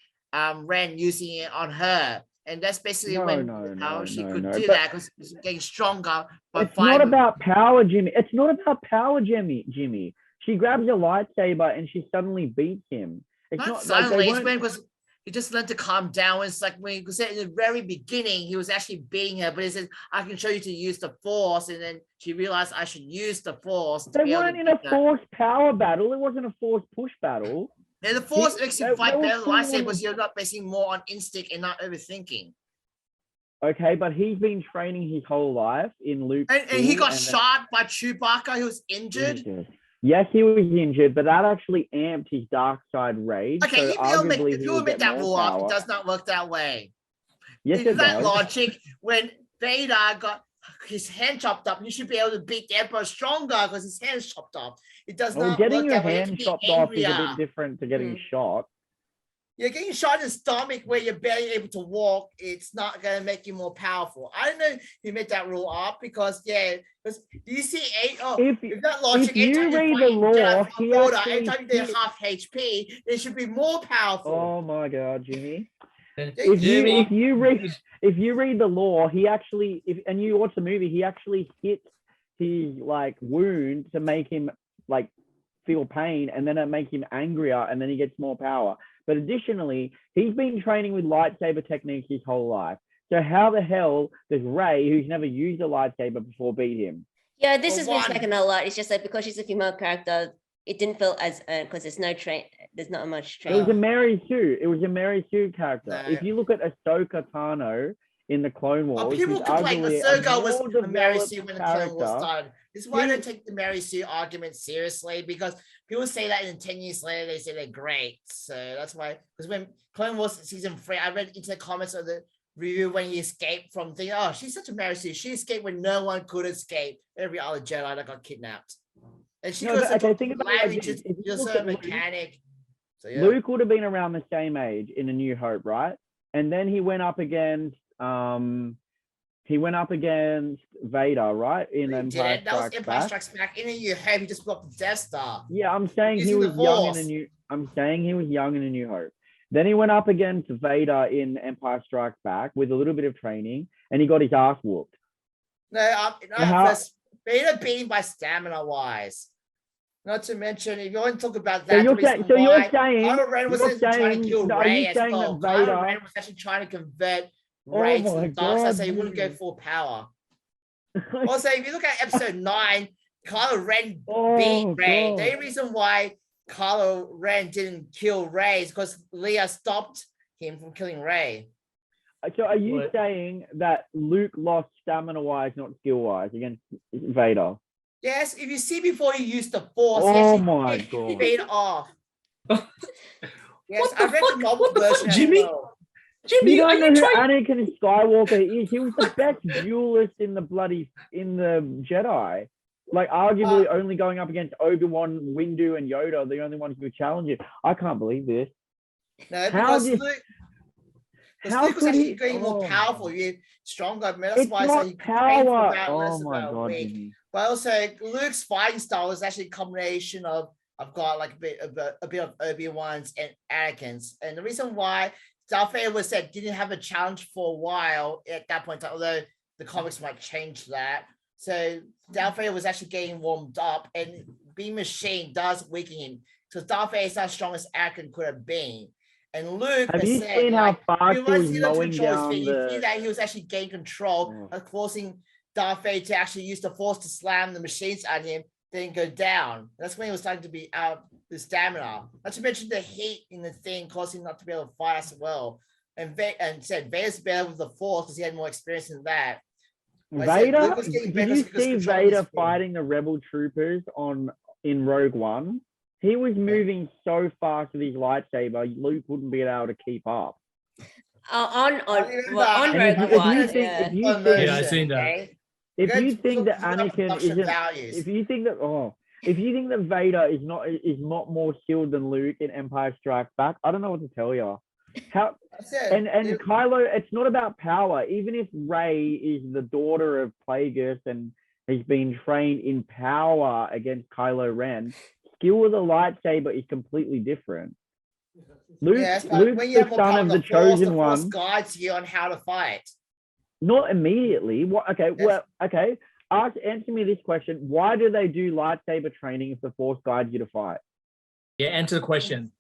using it on her. And that's basically she could do that because she's getting stronger. It's not about power, Jimmy. It's not about power, Jimmy. She grabs a lightsaber and she suddenly beats him. It's not suddenly. It's because he just learned to calm down. It's like when he said in the very beginning, he was actually beating her, but he said, I can show you to use the Force. And then she realized I should use the Force. They weren't in a forced power battle. It wasn't a forced push battle. And the Force makes you fight better than lightsabers. You're not basing more on instinct and not overthinking. Okay, but he's been training his whole life in Luke. And he got shot by Chewbacca. He was injured. Yes, he was injured, but that actually amped his dark side rage. Okay, so if you make that rule up, it does not work that way. Yes, it that does. Logic, when Vader got his hand chopped up, you should be able to beat the Emperor stronger because his hand's chopped off. It does not getting work your that way. hand chopped off is a bit different to getting shot. You're getting shot in the stomach where you're barely able to walk. It's not going to make you more powerful. I don't know if you made that rule up because, do you see if that Logic, if you read the law, every time you get half HP, it should be more powerful. Oh my God, Jimmy. If you read the law, he actually, and you watch the movie, he actually hits his wound to make him feel pain, and then it makes him angrier, and then he gets more power. But additionally, he's been training with lightsaber techniques his whole life. So how the hell does Rey, who's never used a lightsaber before, beat him? Yeah, this is what's making a lot. It's just because she's a female character, it didn't feel as because there's not much training. It was a Mary Sue character. No. If you look at Ahsoka Tano in the Clone Wars, people complain Ahsoka was a Mary Sue when the Clone Wars started. This is why I don't take the Mary Sue argument seriously, because people say that and 10 years later they say they're great. So that's why, because when Clone Wars season 3, I read into the comments of the review when he escaped from thinking, oh, she's such a Mary Sue. She escaped when no one could escape. Every other Jedi that got kidnapped. And she goes just a mechanic. So, yeah. Luke would have been around the same age in A New Hope, right? And then he went up against Vader, right? In Empire Strikes Back. In A New Hope, he just blew up the Death Star. Yeah, I'm saying he was young in A New Hope. Then he went up against Vader in Empire Strikes Back with a little bit of training, and he got his ass whooped. Vader beat him by stamina wise. Not to mention, if you want to talk about that, you're saying Kylo Ren was trying to kill Rey as well. Kylo Ren was actually trying to convert Rey to the dark side, so he wouldn't go full power. Also, if you look at episode 9, Kylo Ren beat Rey. The only reason why Kylo Ren didn't kill Rey is because Leia stopped him from killing Rey. So are you saying that Luke lost stamina-wise, not skill-wise, against Vader? Yes, if you see before he used the Force, my God. Vader off. Yes, I read the novel version. Jimmy, you don't know who Anakin Skywalker is. He was the best duelist in the Jedi. Arguably only going up against Obi-Wan, Windu, and Yoda, the only ones who could challenge it. I can't believe this. No, because Luke was actually getting more powerful, stronger. That's why he trained for about less than a week. Jimmy. But also, Luke's fighting style is actually a combination of I've got a bit of Obi-Wan's and Anakin's, and the reason why Darth Vader was said didn't have a challenge for a while at that point, although the comics might change that. So Darth Vader was actually getting warmed up, and being machine does weaken him. So Darth Vader is not as strong as Anakin could have been. And Luke have you seen how fast he was mowing down you see that he was actually gaining control of forcing Darth Vader to actually use the Force to slam the machines at him, then go down. That's when he was starting to be out the stamina. Not to mention the heat in the thing caused him not to be able to fight as well. And said Vader's better with the Force because he had more experience in that. Vader, did you see Vader fighting the rebel troopers in Rogue One? He was moving so fast with his lightsaber, Luke wouldn't be able to keep up. On Rogue One, I've seen that. if you think that We're gonna Anakin production isn't, values. if you think that Vader is not more skilled than Luke in Empire Strikes Back, I don't know what to tell you. How That's it. and Kylo, it's not about power. Even if Rey is the daughter of Plagueis and has been trained in power against Kylo Ren, skill with a lightsaber is completely different. Luke's when you have the more son power of in the Force, chosen the Force one. guides you on how to fight. Not immediately. What? Okay. Yes. Well, okay. Answer me this question. Why do they do lightsaber training if the Force guides you to fight? Yeah, answer the question.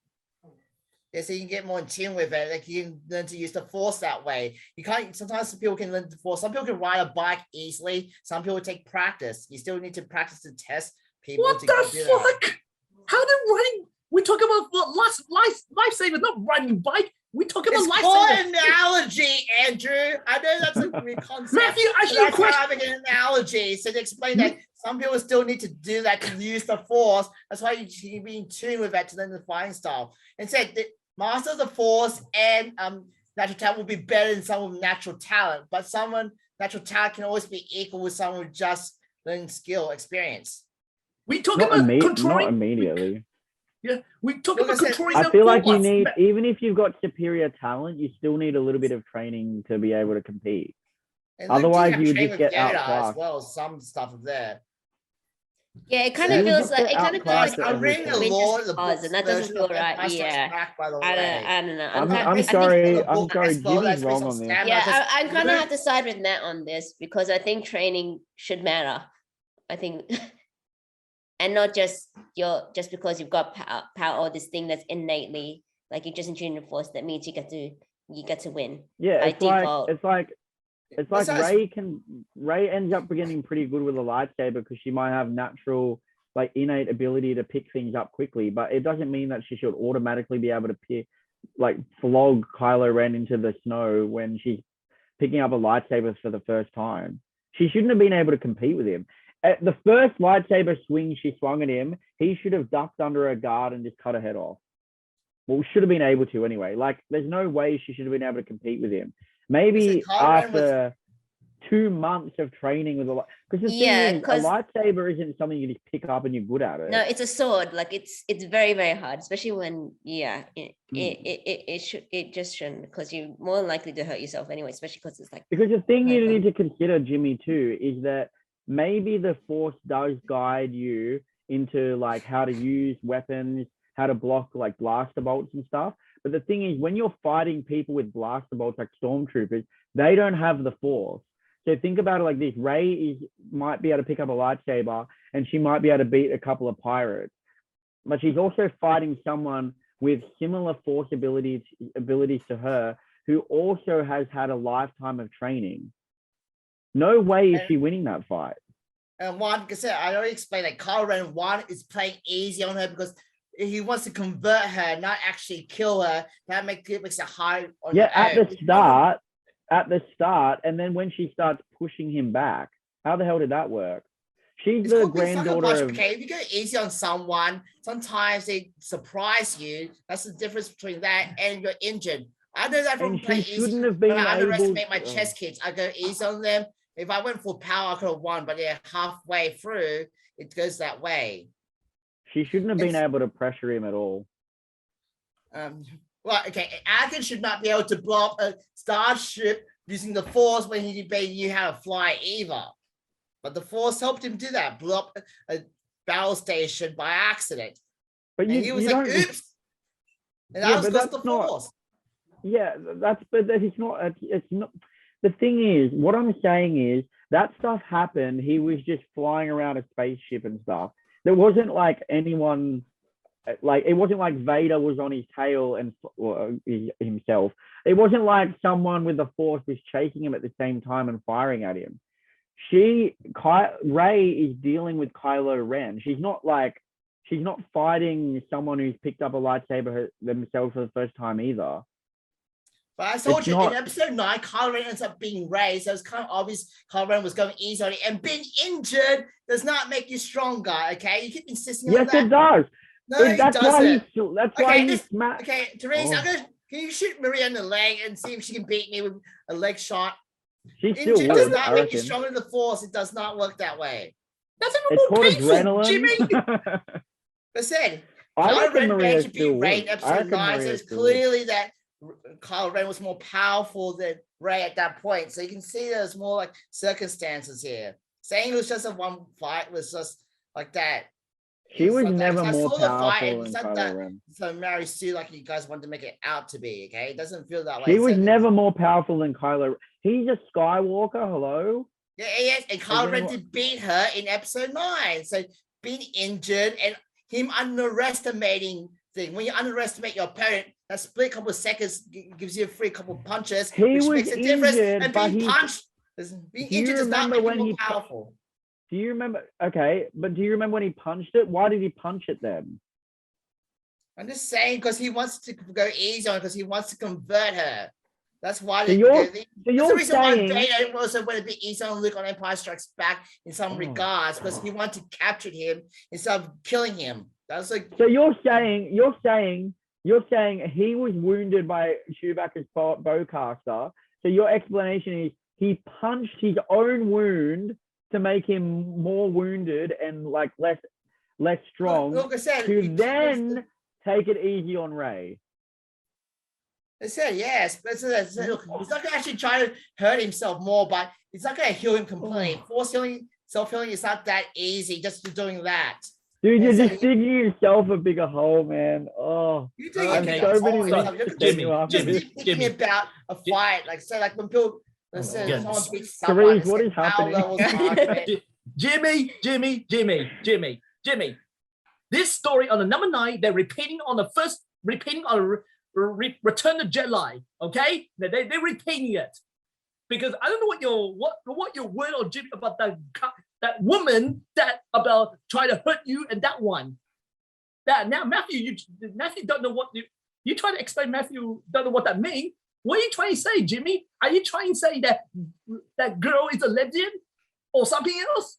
Yeah, so you can get more in tune with it. Like you can learn to use the Force that way. You can't. Sometimes people can learn the Force. Some people can ride a bike easily. Some people take practice. You still need to practice to test people. What to the do that. fuck? How did riding? We talk about lifesaver, not riding a bike. We talk about It's called lifesaver. an analogy, Andrew. I know that's a weird concept. Matthew, ask but you a that's why question. I'm making an analogy. So to explain that some people still need to do that to use the Force. That's why you should be in tune with that to learn the fighting style. And said that Master of the Force and natural talent will be better than someone with natural talent, but natural talent can always be equal with someone with just learning skill, experience. We talk Not, about controlling. not immediately. We talk Like I about said, controlling. I the feel like you Force. need, even if you've got superior talent, you still need a little bit of training to be able to compete. And Otherwise, Luke did have you would training just with get Yoda outclassed. as well. Some stuff there. Yeah, it kind So of you feels just like get outclassed at I'm every reading the point. Winter's lore, the Pause, books and that doesn't version feel of right. Empire Strikes Yeah. Back, by the I way. don't know. I'm I think- sorry. I'm book sorry. as well, Jimmy's that's wrong based on this. Stammer, Yeah, because I'm kind of Luke- have to side with Nat on this because I think training should matter. I think, and not just because you've got power or this thing that's innately like you just in the Force that means you get to win. Yeah, by it's like default. it's like Besides- Ray ends up getting pretty good with a lightsaber because she might have natural, like innate ability to pick things up quickly, but it doesn't mean that she should automatically be able to flog Kylo Ren into the snow when she's picking up a lightsaber for the first time. She shouldn't have been able to compete with him. At the first lightsaber swing she swung at him, he should have ducked under a guard and just cut her head off. Well, should have been able to anyway. Like, there's no way she should have been able to compete with him. Maybe after 2 months of training with because the thing is, a lightsaber isn't something you just pick up and you're good at it. No, it's a sword. Like it's very, very hard, especially when it just shouldn't, because you're more likely to hurt yourself anyway, especially because it's like. Because the thing you need to consider, Jimmy, too, is that maybe the Force does guide you into like how to use weapons, how to block like blaster bolts and stuff. But the thing is, when you're fighting people with blaster bolts like stormtroopers, they don't have the Force. So think about it like this: Rey might be able to pick up a lightsaber, and she might be able to beat a couple of pirates, but she's also fighting someone with similar Force abilities to her, who also has had a lifetime of training. No way is she winning that fight. And one, because I already explained that Kylo Ren is playing easy on her because he wants to convert her, not actually kill her. That makes it hard on her. At the start, and then when she starts pushing him back, how the hell did that work? She's It's the called being granddaughter of. Okay, if you go easy on someone, sometimes they surprise you. That's the difference between that and you're injured. I know that from And playing she easy. shouldn't have been When I able. underestimate my chess kids, I go easy on them. If I went for power, I could have won, but they're halfway through. It goes that way. She shouldn't have been able to pressure him at all. Well, okay, Anakin should not be able to blow up a starship using the Force when he barely knew how to fly either. But the Force helped him do that, blew up a battle station by accident. But he was like, oops. And that was because of the Force. Yeah, but it's not. It's not. The thing is, what I'm saying is that stuff happened. He was just flying around a spaceship and stuff. There wasn't like anyone. Like, it wasn't like Vader was on his tail and himself. It wasn't like someone with the Force was chasing him at the same time and firing at him. Rey is dealing with Kylo Ren. She's not fighting someone who's picked up a lightsaber themselves for the first time either. But I told you, in episode 9, Kylo Ren ends up being Rey, so it's kind of obvious Kylo Ren was going easy on it. And being injured does not make you stronger, okay? You keep insisting on that. Yes, it does. No, it doesn't. That's why he's smacked. Okay, Therese, can you shoot Maria in the leg and see if she can beat me with a leg shot? She still Injured would, does not I make you reckon. stronger in the force. It does not work that way. That's even It's more called painful, adrenaline. Jimmy. I said, I Kylo reckon Ren Maria managed to beat still Rey would. in I episode reckon 9, so Maria it's still would. clearly that Kylo Ren was more powerful than Rey at that point. So you can see there's more like circumstances here. Saying it was just a one fight was just like that. She It's was like that, never 'cause I more saw the fight, powerful and than it's not Kylo that Ren. so Mary Sue like you guys wanted to make it out to be. Okay, it doesn't feel that way. She was So- never more powerful than Kylo. He's a Skywalker. Hello. Yeah, yes, and Kylo you Ren know did beat her in episode 9. So being injured and him underestimating thing. When you underestimate your opponent, that split couple of seconds gives you a free couple of punches, He which was makes a difference. injured, And but being he- punched, being injured does not remember make you when more he pu- powerful. Do you remember? Okay, but do you remember when he punched it? Why did he punch it then? I'm just saying because he wants to go easy on because he wants to convert her. That's why So they you're- that's the you're reason why saying- Vader also went a bit easy on Luke on Empire Strikes Back in some Oh. regards because he wanted to capture him instead of killing him. That's like So you're saying he was wounded by Chewbacca's bowcaster. So your explanation is he punched his own wound to make him more wounded and like less strong Look, I said, to then take it easy on Rey. I said yes, but look, he's not going to actually try to hurt himself more, but he's not going to heal him completely. Force healing, self-healing is not that easy just to doing that. Dude, you're I said, just digging yourself a bigger hole, man. Oh, You doing Okay, it so many yourself. links You're to just- Jimmy after Jimmy, this. thinking about a fight, like say, like when people, let's say Yes. someone beats someone, Therese, what is happening? Jimmy. This story on the number 9, they're repeating on Return the Jedi. Okay, they're repeating it because I don't know what your word or Jimmy about that woman that about trying to hurt you and that one. That now Matthew don't know what you try to explain. Matthew don't know what that means. What are you trying to say, Jimmy? Are you trying to say that girl is a lesbian or something else?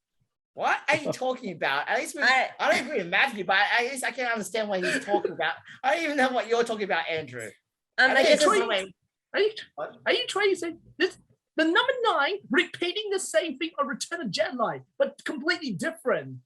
What are you talking about? At least I don't agree with Matthew, but at least I can understand what he's talking about. I don't even know what you're talking about, Andrew. I guess Troy- it's- Are you trying to say this? The number 9 repeating the same thing on Return of Jedi, but completely different.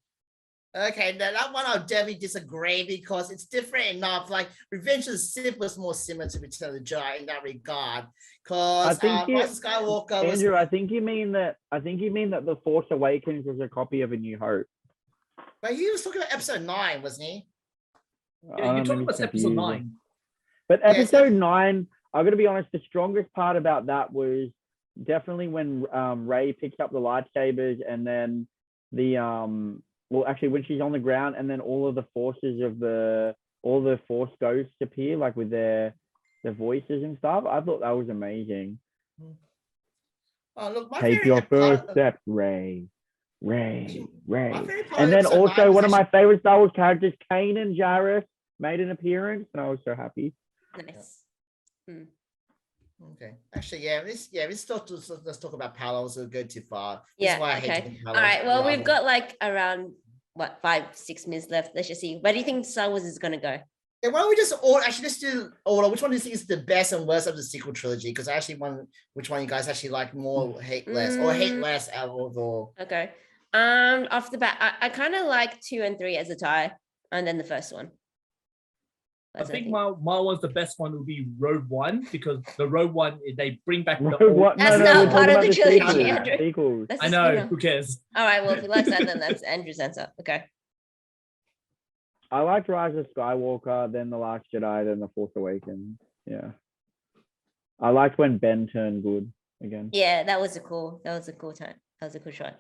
Okay, now that one I'll definitely disagree because it's different enough. Like Revenge of the Sith was more similar to Return of the Jedi in that regard. Because Rise of Skywalker was Andrew, I think you mean that The Force Awakens was a copy of A New Hope. but he was talking about episode 9, wasn't he? Yeah, you're talking about episode 9. But Yes, episode 9, I'm gonna be honest, the strongest part about that was definitely when Rey picks up the lightsabers and then well, actually, when she's on the ground, and then all of the forces of all the Force ghosts appear, like with their voices and stuff. I thought that was amazing. Oh, look, my Take favorite your first part- step, Rey. Rey. my favorite part And of then episode 9 also was one of my actually- favorite Star Wars characters, Kanan and Jarrus, made an appearance, and I was so happy. Nice. Okay, actually, let's talk about parallels. We'll go too far. This is Yeah, why I hate okay. doing All parallels right. Well, we've rather- got like around 5-6 minutes left. Let's just see. Where do you think Star Wars is gonna go? Yeah, why don't we just let's do order. Which one do you think is the best and worst of the sequel trilogy? Because I actually want which one you guys actually like more, hate less, or hate less out of all. Okay. Off the bat, I kind of like 2 and 3 as a tie, and then the first one. I That's what think my one's the best one would be Road One because the Road One they bring back the Rogue old. One- That's no, not we're part talking of about the the trilogy, sequels. Andrew. Sequels. That's I the know. spin-off. Who cares? All right. Well, if he likes that, then that's Andrew's answer. Okay. I liked Rise of Skywalker, then The Last Jedi, then The Force Awakens. Yeah. I liked when Ben turned good again. Yeah, that was a cool time. That was a cool shot.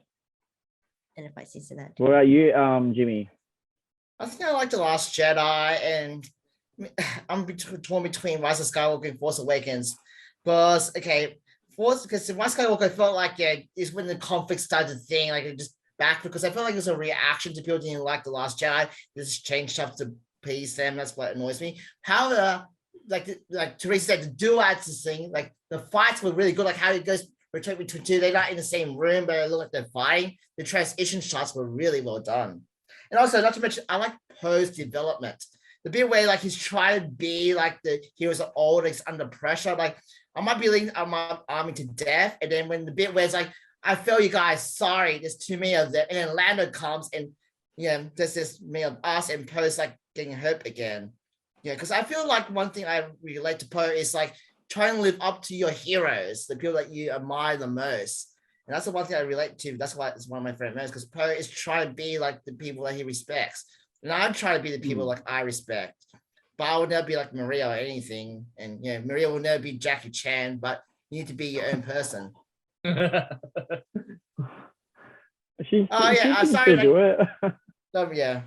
And if I see to that. What about you, Jimmy? I think I like the Last Jedi, and I'm torn between Rise of Skywalker and Force Awakens. Because Rise of Skywalker felt like is when the conflict started thing, like it just back because I felt like it was a reaction to people didn't like the Last Jedi. Just change stuff to please them. That's what annoys me. However, like Teresa said, the dual axis thing, like the fights were really good. Like how it goes between two, they're not in the same room, but they look like they're fighting. The transition shots were really well done. And also, not to mention, I like Poe's development. The bit where like he's trying to be like the heroes are old, he's under pressure. Like I might be leading my army to death, and then when the bit where it's like, I feel you guys, sorry, there's too many of them, and then Lando comes and there's this many of us, and Poe's like getting hurt again. Yeah, because I feel like one thing I relate to Poe is like trying to live up to your heroes, the people that you admire the most. And that's the one thing I relate to. That's why it's one of my favorite moments, because Poe is trying to be like the people that he respects. And I'm trying to be the people like I respect. But I will never be like Maria or anything. And Maria will never be Jackie Chan, but you need to be your own person. She sorry, can do it. Yeah.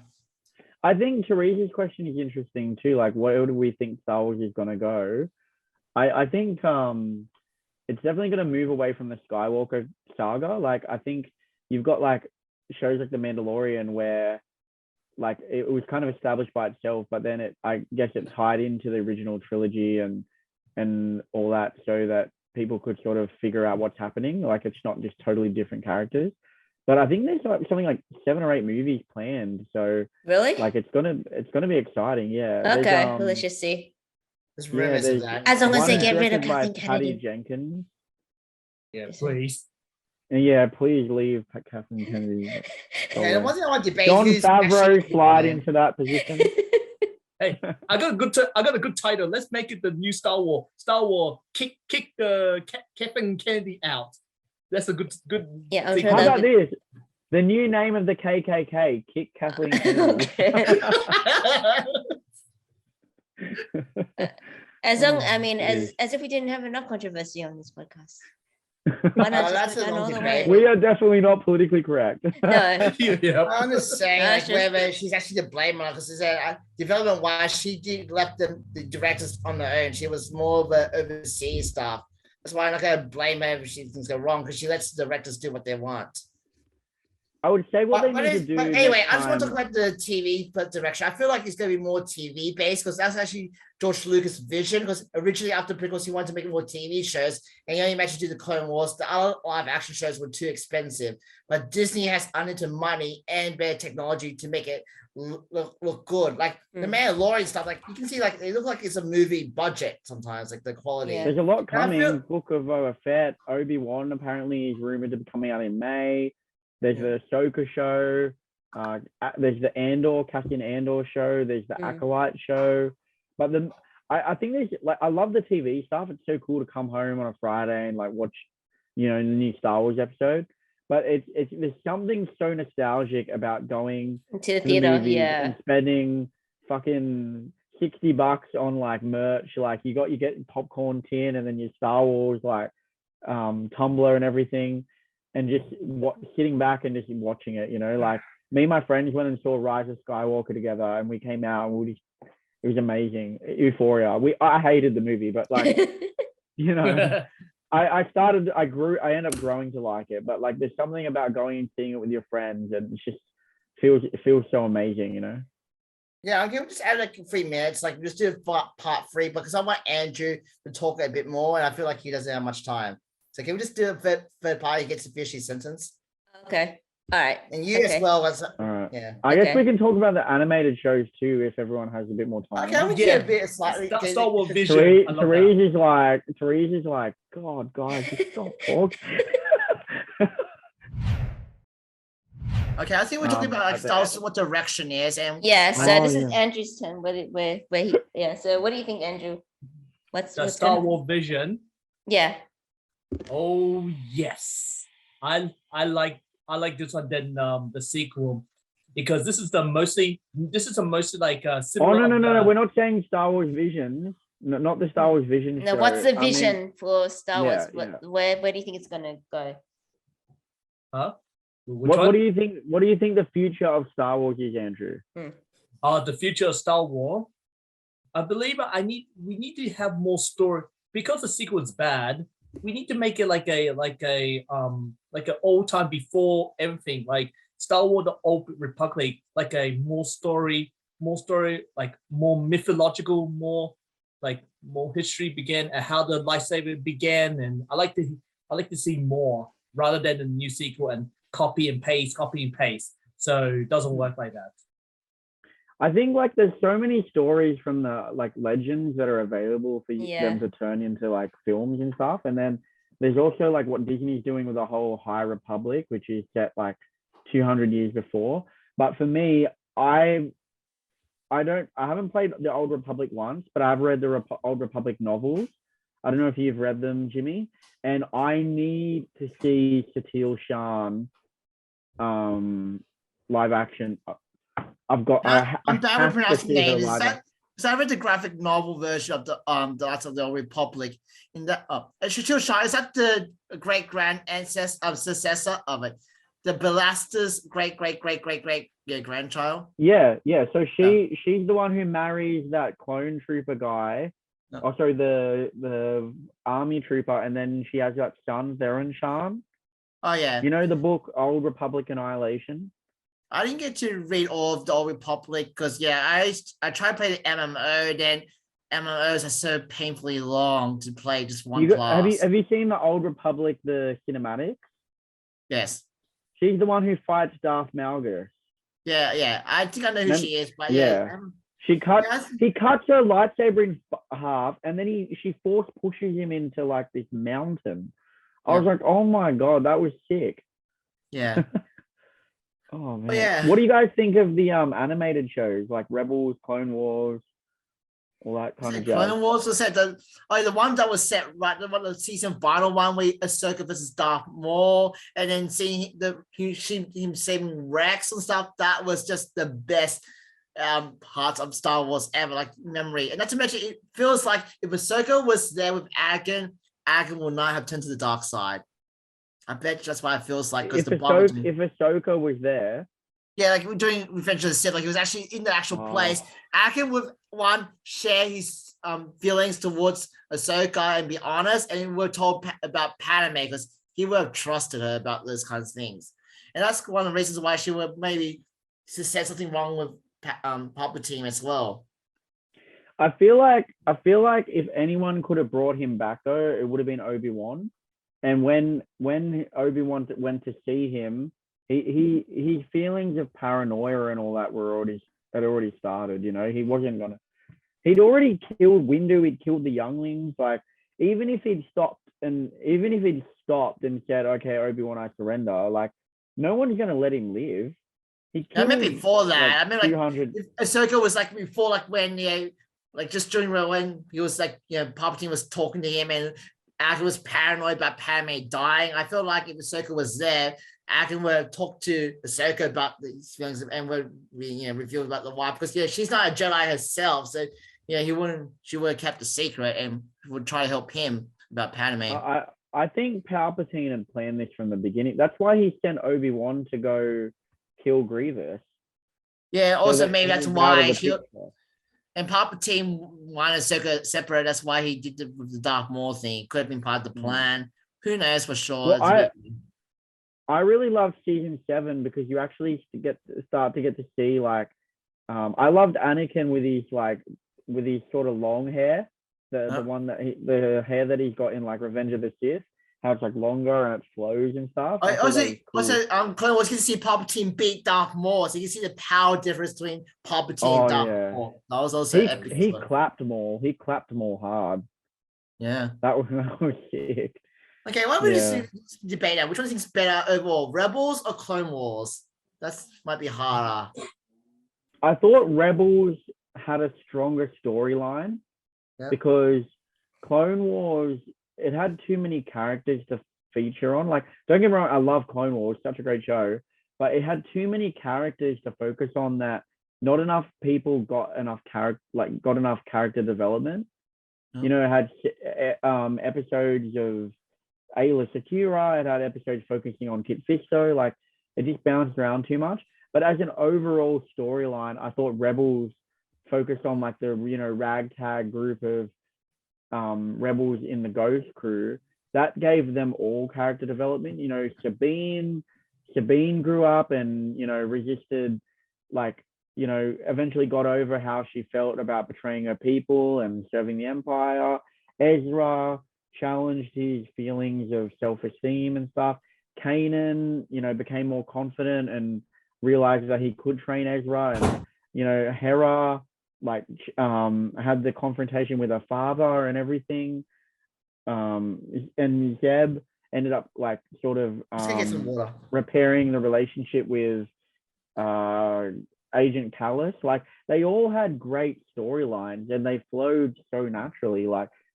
I think Teresa's question is interesting too. Like, where do we think Star Wars is going to go? I think it's definitely going to move away from the Skywalker saga. Like, I think you've got like shows like The Mandalorian where like it was kind of established by itself, but then I guess it tied into the original trilogy and all that, so that people could sort of figure out what's happening. Like, it's not just totally different characters. But I think there's like something like 7 or 8 movies planned. So Really? like it's gonna be exciting. Yeah. Okay, well, let's just see. There's rumors of that. As long as they one get rid of directed by Kathleen Patty Kennedy. Jenkins. Yeah, please. And yeah, please leave Kathleen Kennedy. Yeah, the one thing I want to debate John is Favreau actually- slide into that position. Hey, I got a good title. Let's make it the new Star Wars. Star Wars kick Kathleen Kennedy out. That's a good. Yeah, I'm thing. sure How that'll about this? The new name of the KKK, Kick Kathleen Kennedy. As long, I Oh, mean, geez. as if we didn't have enough controversy on this podcast. Why not that's just a go long all the debate. way? We are definitely not politically correct. No. Yeah. I'm just saying, No, like, it's just- whether she's actually to blame on, because development wise, she did left the directors on their own. She was more of a overseas stuff. That's why I'm not gonna blame her if things go wrong, because she lets the directors do what they want. I would say what But they need to do. anyway, next I just want to time- talk about the TV direction. I feel like it's going to be more TV based, because that's actually George Lucas' vision. Because originally, after Prequels, he wanted to make more TV shows, and he only managed to do the Clone Wars. The other live action shows were too expensive, but Disney has unlimited money and better technology to make it look good. Like the Mandalorian stuff, like you can see, like they look like it's a movie budget sometimes, like the quality. Yeah. There's a lot And I coming. feel- Book of Boba Fett, Obi-Wan apparently is rumored to be coming out in May. There's the Ahsoka show. There's the Cassian Andor show. There's the Acolyte show. But I think there's like, I love the TV stuff. It's so cool to come home on a Friday and like watch, the new Star Wars episode. But there's something so nostalgic about going To the to the theater, movies yeah. and spending fucking $60 on like merch. Like you get popcorn tin and then your Star Wars like tumbler and everything, and just sitting back and just watching it. Like me and my friends went and saw Rise of Skywalker together, and we came out and it was amazing. Euphoria. I hated the movie, but like I ended up growing to like it. But like there's something about going and seeing it with your friends, and it feels so amazing. Yeah, I'll just add like 3 minutes, like just do part 3, because I want Andrew to talk a bit more, and I feel like he doesn't have much time. So can we just do a third party gets to finish his sentence? Okay. All right. And you as well as All right. yeah. I guess Okay. we can talk about the animated shows too, if everyone has a bit more time. Okay, we Yeah. do a bit slightly. Star Wars vision. Therese I love that. is like, God, guys, just stop talking. Okay, I think we're talking about like Star Wars, what direction is, and Yeah, so Oh, this is yeah. Andrew's turn. Where he so what do you think, Andrew? What's The what's Star gonna- Wars vision. Yeah. Oh yes, I like this one than the sequel, because this is a mostly like Oh similar no, of we're not saying Star Wars Vision. No, not the Star Wars Vision. No, show. what's the I mean, vision for Star Wars? yeah. Where do you think it's gonna go? Huh? what do you think? What do you think the future of Star Wars is, Andrew? The future of Star Wars. I believe we need to have more story, because the sequel is bad. We need to make it like an old time before everything, like Star Wars: The Old Republic, like a more story, like more mythological, more history began and how the lightsaber began, and I like to see more rather than the new sequel and copy and paste. So it doesn't work like that. I think like there's so many stories from the like legends that are available for them to turn into like films and stuff. And then there's also like what Disney's doing with the whole High Republic, which is set like 200 years before. But for me, I haven't played the Old Republic once, but I've read the Old Republic novels. I don't know if you've read them, Jimmy. And I need to see Satil Shan live action. I'm bad with pronouncing names. So I read the graphic novel version of the Knights of the Old Republic. In that, Satil Shan, is that the great grand ancestor successor of it? The Belastar's great grandchild. Yeah. So she's the one who marries that clone trooper guy. No. Oh, sorry, the army trooper, and then she has that son, Theron Shan. Oh yeah. You know the book Old Republic Annihilation? I didn't get to read all of the Old Republic because I tried to play the MMO, then MMOs are so painfully long to play just one class. Have you seen the Old Republic, the cinematics? Yes. She's the one who fights Darth Malgus. Yeah. I think I know who she is, but he cuts her lightsaber in half, and then she force pushes him into like this mountain. I was like, oh my god, that was sick. Yeah. Oh man. What do you guys think of the animated shows like Rebels, Clone Wars, all that kind of jazz? Clone Wars was set the one that was set right, the season final one where Ahsoka versus Darth Maul, and then seeing him saving Rex and stuff. That was just the best parts of Star Wars ever, like memory. And not to mention, it feels like if Ahsoka was there with Anakin would not have turned to the dark side. I bet that's why it feels like. If Ahsoka was there. Yeah, like we're doing Revenge of the Sith, like he was actually in the actual place. Anakin would share his feelings towards Ahsoka and be honest, and we're told about Padme because he would have trusted her about those kinds of things. And that's one of the reasons why she would maybe said something wrong with Palpatine as well. I feel like if anyone could have brought him back though, it would have been Obi-Wan. And when Obi-Wan went to see him, his feelings of paranoia and all that had already started. You know, he'd already killed Windu, he'd killed the younglings. Like even if he'd stopped and said, okay, Obi-Wan, I surrender, like no one's gonna let him live. I mean before that, like, 200... Ahsoka was like before, like when like just during when he was like, Palpatine was talking to him and Anakin was paranoid about Padme dying. I feel like if Ahsoka was there, Anakin would have talked to Ahsoka about these feelings and would reveal about the why, because she's not a Jedi herself, so she would have kept a secret and would try to help him about Padme. I think Palpatine had planned this from the beginning. That's why he sent Obi-Wan to go kill Grievous. Yeah, also maybe that's why and Palpatine wanted Ahsoka separate. That's why he did the Darth Maul thing. Could have been part of the plan. Who knows for sure. Well, I really loved season 7 because you actually start to get to see like I loved Anakin with his sort of long hair, the one that the hair that he's got in like Revenge of the Sith, how it's like longer and it flows and stuff. Clone Wars, you can see Palpatine beat Darth Maul, so you can see the power difference between Palpatine and Darth Maul. That was also epic. He clapped Maul. He clapped Maul hard. Yeah, that was sick. Okay, why don't we just debate that? Which one do you think is better overall, Rebels or Clone Wars? That might be harder. I thought Rebels had a stronger storyline because Clone Wars, it had too many characters to feature on. Like, don't get me wrong, I love Clone Wars, such a great show, but it had too many characters to focus on that not enough people got enough character development. It had episodes of Ayla Secura, it had episodes focusing on Kit Fisto, like it just bounced around too much. But as an overall storyline, I thought Rebels focused on like the ragtag group of rebels in the Ghost crew. That gave them all character development. Sabine grew up and resisted, eventually got over how she felt about betraying her people and serving the Empire. Ezra challenged his feelings of self-esteem and stuff. Kanan, became more confident and realized that he could train Ezra. And Hera had the confrontation with her father and everything. And Zeb ended up sort of Just gonna get some water. repairing the relationship with Agent Callus. They all had great storylines and they flowed so naturally.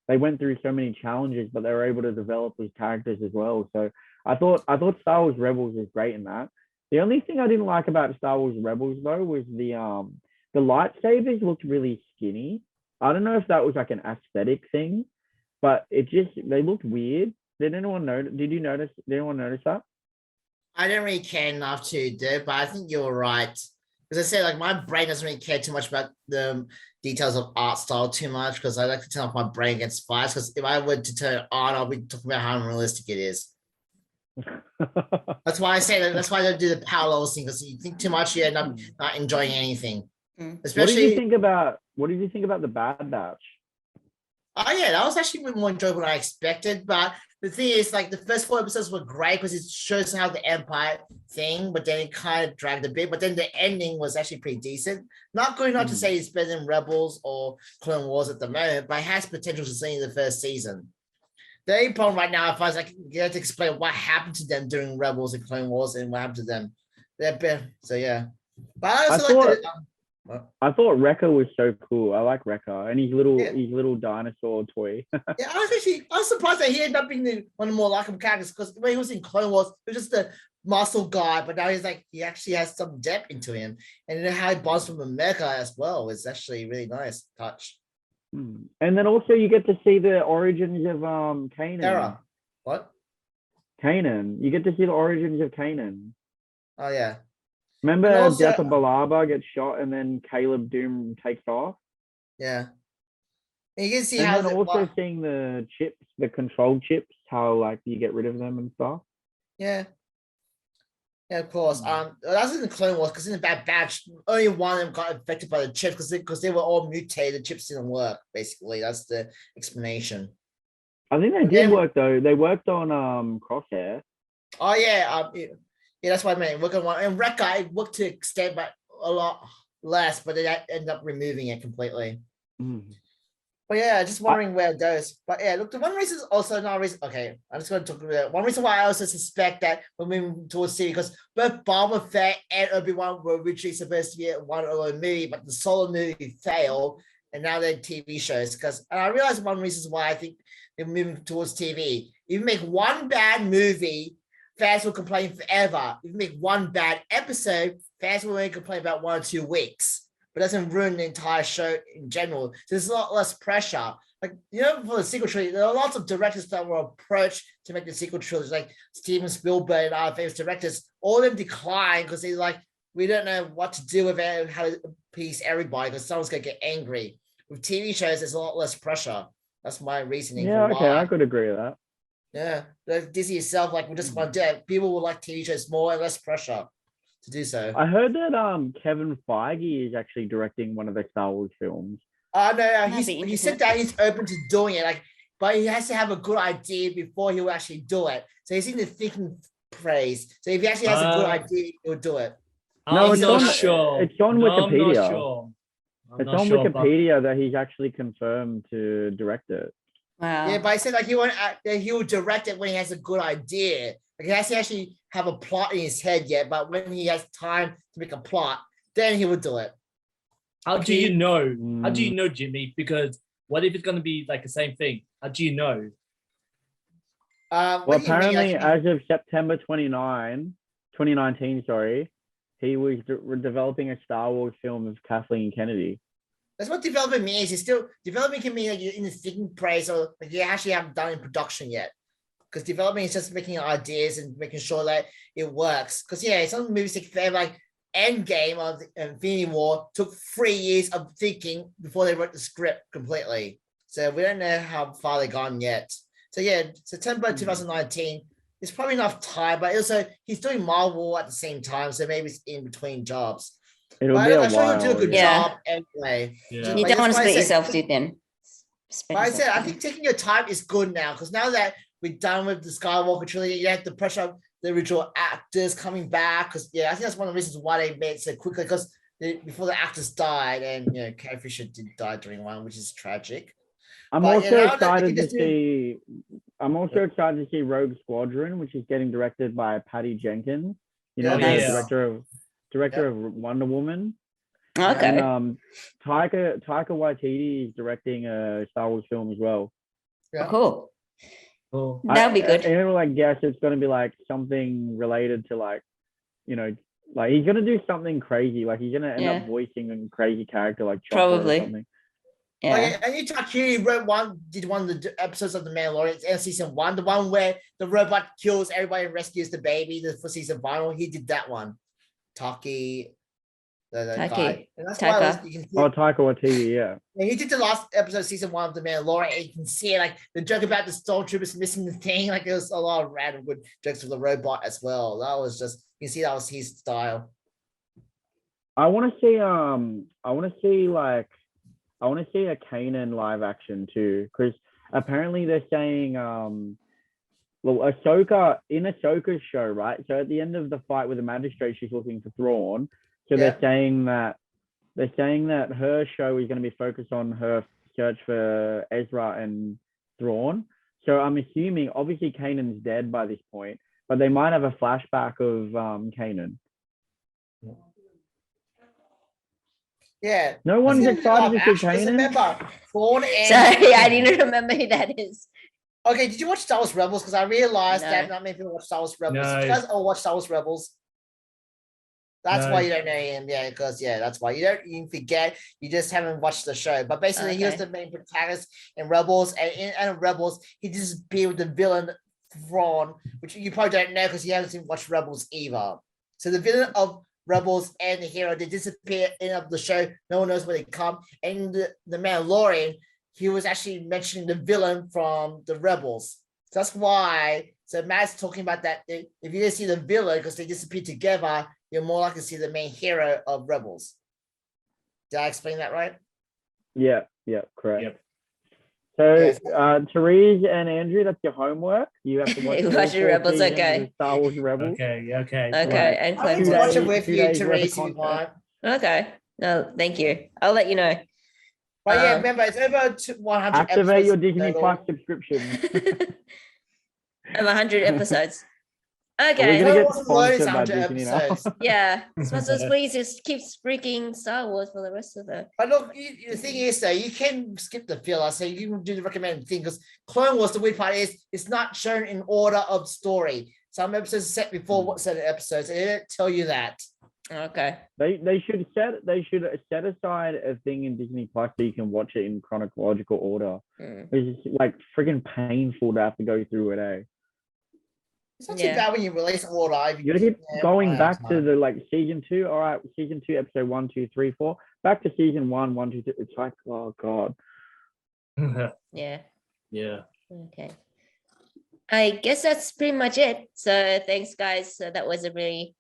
They went through so many challenges, but they were able to develop these characters as well. So I thought Star Wars Rebels was great in that. The only thing I didn't like about Star Wars Rebels though was the lightsabers looked really skinny. I don't know if that was an aesthetic thing, but they looked weird. Did anyone notice? Did anyone notice that? I didn't really care enough to do it, but I think you're right. As I said, my brain doesn't really care too much about the details of art style too much because I like to turn off my brain against fires. Because if I were to turn it on, I'll be talking about how unrealistic it is. That's why I say that. That's why I don't do the parallels thing because you think too much, you end up not enjoying anything. Especially, what did you think about the Bad Batch? Oh yeah, that was actually more enjoyable than I expected. But the thing is, the first 4 episodes were great because it shows how the Empire thing, but then it kind of dragged a bit. But then the ending was actually pretty decent. Not good enough to say it's better than Rebels or Clone Wars at the moment, but it has potential to see in the first season. The only problem right now, if I was you have to explain what happened to them during Rebels and Clone Wars and what happened to them. So yeah. But I also I thought Wrecker was so cool. I like Wrecker and his little dinosaur toy. Yeah, I was surprised that he ended up being one of the more likable characters because when he was in Clone Wars, he was just a muscle guy, but now he actually has some depth into him, and how he bonds from America as well is actually really nice touch. And then also you get to see the origins of Kanan. Hera. What? Kanan. You get to see the origins of Kanan. Oh yeah. Remember Death of Balaba gets shot and then Caleb Doom takes off? Yeah. And you can see seeing the chips, the control chips, how you get rid of them and stuff. Yeah. Yeah, of course. That's in the Clone Wars because in the Bad Batch, only one of them got affected by the chips because they were all mutated. The chips didn't work, basically. That's the explanation. I think they did work though. They worked on Crosshair. Oh yeah. Yeah, that's what I meant. Work on one and Wrecker, I worked to extend but a lot less, but they end up removing it completely. But yeah, just wondering where it goes. But yeah, look, the one reason is also not a reason. Okay, I'm just going to talk about one reason why I also suspect that when we move towards series, because both Boba Fett and Obi-Wan were originally supposed to be one alone movie, but the solo movie failed, and now they're TV shows. And I realized one reason why I think they're moving towards TV. If you make one bad movie, fans will complain forever. If you make one bad episode, fans will only complain about 1 or 2 weeks. But doesn't ruin the entire show in general. So there's a lot less pressure. For the sequel trilogy, there are lots of directors that were approached to make the sequel trilogy, like Steven Spielberg and other famous directors. All of them declined because they're we don't know what to do with it and how to appease everybody because someone's going to get angry. With TV shows, there's a lot less pressure. That's my reasoning. Yeah, okay, I could agree with that. Yeah, Disney itself, we just want to do it. People will like TV shows more and less pressure to do so. I heard that Kevin Feige is actually directing one of the Star Wars films. No, he said that he's open to doing it, but he has to have a good idea before he will actually do it. So he's in the thinking phase. So if he actually has a good idea, he'll do it. No, it's on I'm Wikipedia. not sure. It's on Wikipedia that he's actually confirmed to direct it. Wow. Yeah, but I said he will direct it when he has a good idea. He has to actually have a plot in his head yet, but when he has time to make a plot, then he will do it. How do you know? How do you know, Jimmy? Because what if it's going to be the same thing? How do you know? Well, apparently, as of September 2019, he was developing a Star Wars film of Kathleen Kennedy. That's what development means. It's still development can mean you're in the thinking phase or you actually haven't done in production yet. Because development is just making ideas and making sure that it works. Because some movies take forever. Endgame of the Infinity War took 3 years of thinking before they wrote the script completely. So we don't know how far they've gone yet. So September 2019 is probably enough time, but also he's doing Marvel at the same time, so maybe it's in between jobs. It'll be a while. Sure he'll do a good job anyway. Yeah. You don't want to split yourself too thin. But I said, I think taking your time is good now, because now that we're done with the Skywalker trilogy, you have the pressure of the original actors coming back, because I think that's one of the reasons why they made it so quickly, because before the actors died, and Carrie Fisher did die during one, which is tragic. I'm But, also you know, excited they to just do- see. I'm also excited to see Rogue Squadron, which is getting directed by Patty Jenkins. You know, Oh, the nice. director of Wonder Woman. Okay. And Taika Waititi is directing a Star Wars film as well. Yeah. Cool. Oh. That'll be good. And I guess it's going to be like something related to like, you know, like he's going to do something crazy. Like he's going to end Yeah. up voicing a crazy character like Chopper Probably. or something. Yeah. And you Takeshi did one of the episodes of The Mandalorian in season 1, the one where the robot kills everybody and rescues the baby for season final. He did that one. Taki, the Taki. guy. And that's Taika. why you can see, Oh, Taika Waititi, yeah. and he did the last episode of season 1 of The Mandalorian, and you can see like the joke about the stormtroopers missing the thing. Like there was a lot of random good jokes with the robot as well. That was just, you can see that was his style. I want to see a Kanan live action too, because apparently they're saying Ahsoka's show, right? So at the end of the fight with the magistrate, she's looking for Thrawn. So they're saying that her show is going to be focused on her search for Ezra and Thrawn. So I'm assuming obviously Kanan's dead by this point, but they might have a flashback of Kanan. Yeah. No one's It's excited to see actually, Kanan. remember, Thrawn and Sorry, I didn't remember who that is. Okay, did you watch Star Wars Rebels? Because I realized No. that not many people watch Star Wars Rebels. No. You guys all watch Star Wars Rebels. That's No. why you don't know him, because that's why you forget. You just haven't watched the show. But basically, he was Okay. the main protagonist in Rebels, and in Rebels, he disappeared with the villain Thrawn, which you probably don't know because you haven't watched Rebels either. So the villain of Rebels and the hero, they disappear in of the show. No one knows where they come. And the Mandalorian, he was actually mentioning the villain from the Rebels. So that's why. So Matt's talking about that. If you didn't see the villain because they disappeared together, you're more likely to see the main hero of Rebels. Did I explain that right? Yeah, correct. Yep. So, Yes. Therese and Andrew, that's your homework. You have to watch, Watch all the 4 Rebels, seasons okay. of Star Wars Rebels. Okay. Okay, Right. and I will Clemson. watch it days- with 2 you, days worth of Therese, if you content. want. Okay. No, thank you. I'll let you know. But yeah, Um, remember, it's over 100 Activate your episodes Disney total. Plus subscription. I'm 100 episodes. We're Okay. gonna get Wasn't loaded sponsored by 100 Disney now. episodes. Yeah. Sponsors, please just keep freaking Star Wars for the rest of the. But look, the thing is, though, you can skip the filler, so you can do the recommended thing. Because Clone Wars, the weird part is, it's not shown in order of story. Some episodes are set before what set of episodes, and they don't tell you that. Okay. They should set aside a thing in Disney Plus so you can watch it in chronological order. Mm. It's like freaking painful to have to go through it, eh? It's not Yeah. too bad when you release order. If You gotta keep going right, back to right. the like season 2. All right, season 2, episode 1, 2, 3, 4. Back to season 1, 1, 2, 3. It's like, oh god. Yeah. Yeah. Okay. I guess that's pretty much it. So thanks, guys. So that was a really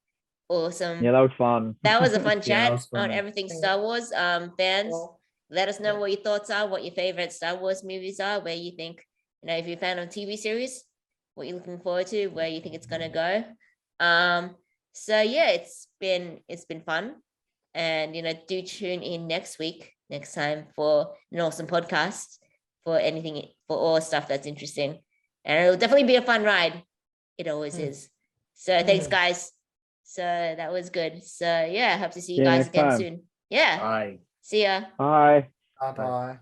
awesome. Yeah, that was fun. That was a fun Yeah, chat that was on fun. everything Star Wars. Fans, Well, let us know what your thoughts are, what your favorite Star Wars movies are, where you think, if you're a fan of TV series, what you're looking forward to, where you think it's gonna go. So yeah, it's been fun. And do tune in next time for an awesome podcast for all stuff that's interesting. And it'll definitely be a fun ride. It always is. So thanks, guys. So that was good. So yeah, hope to see you Yeah, guys next again time. soon. Yeah. Bye. See ya. Bye. bye-bye.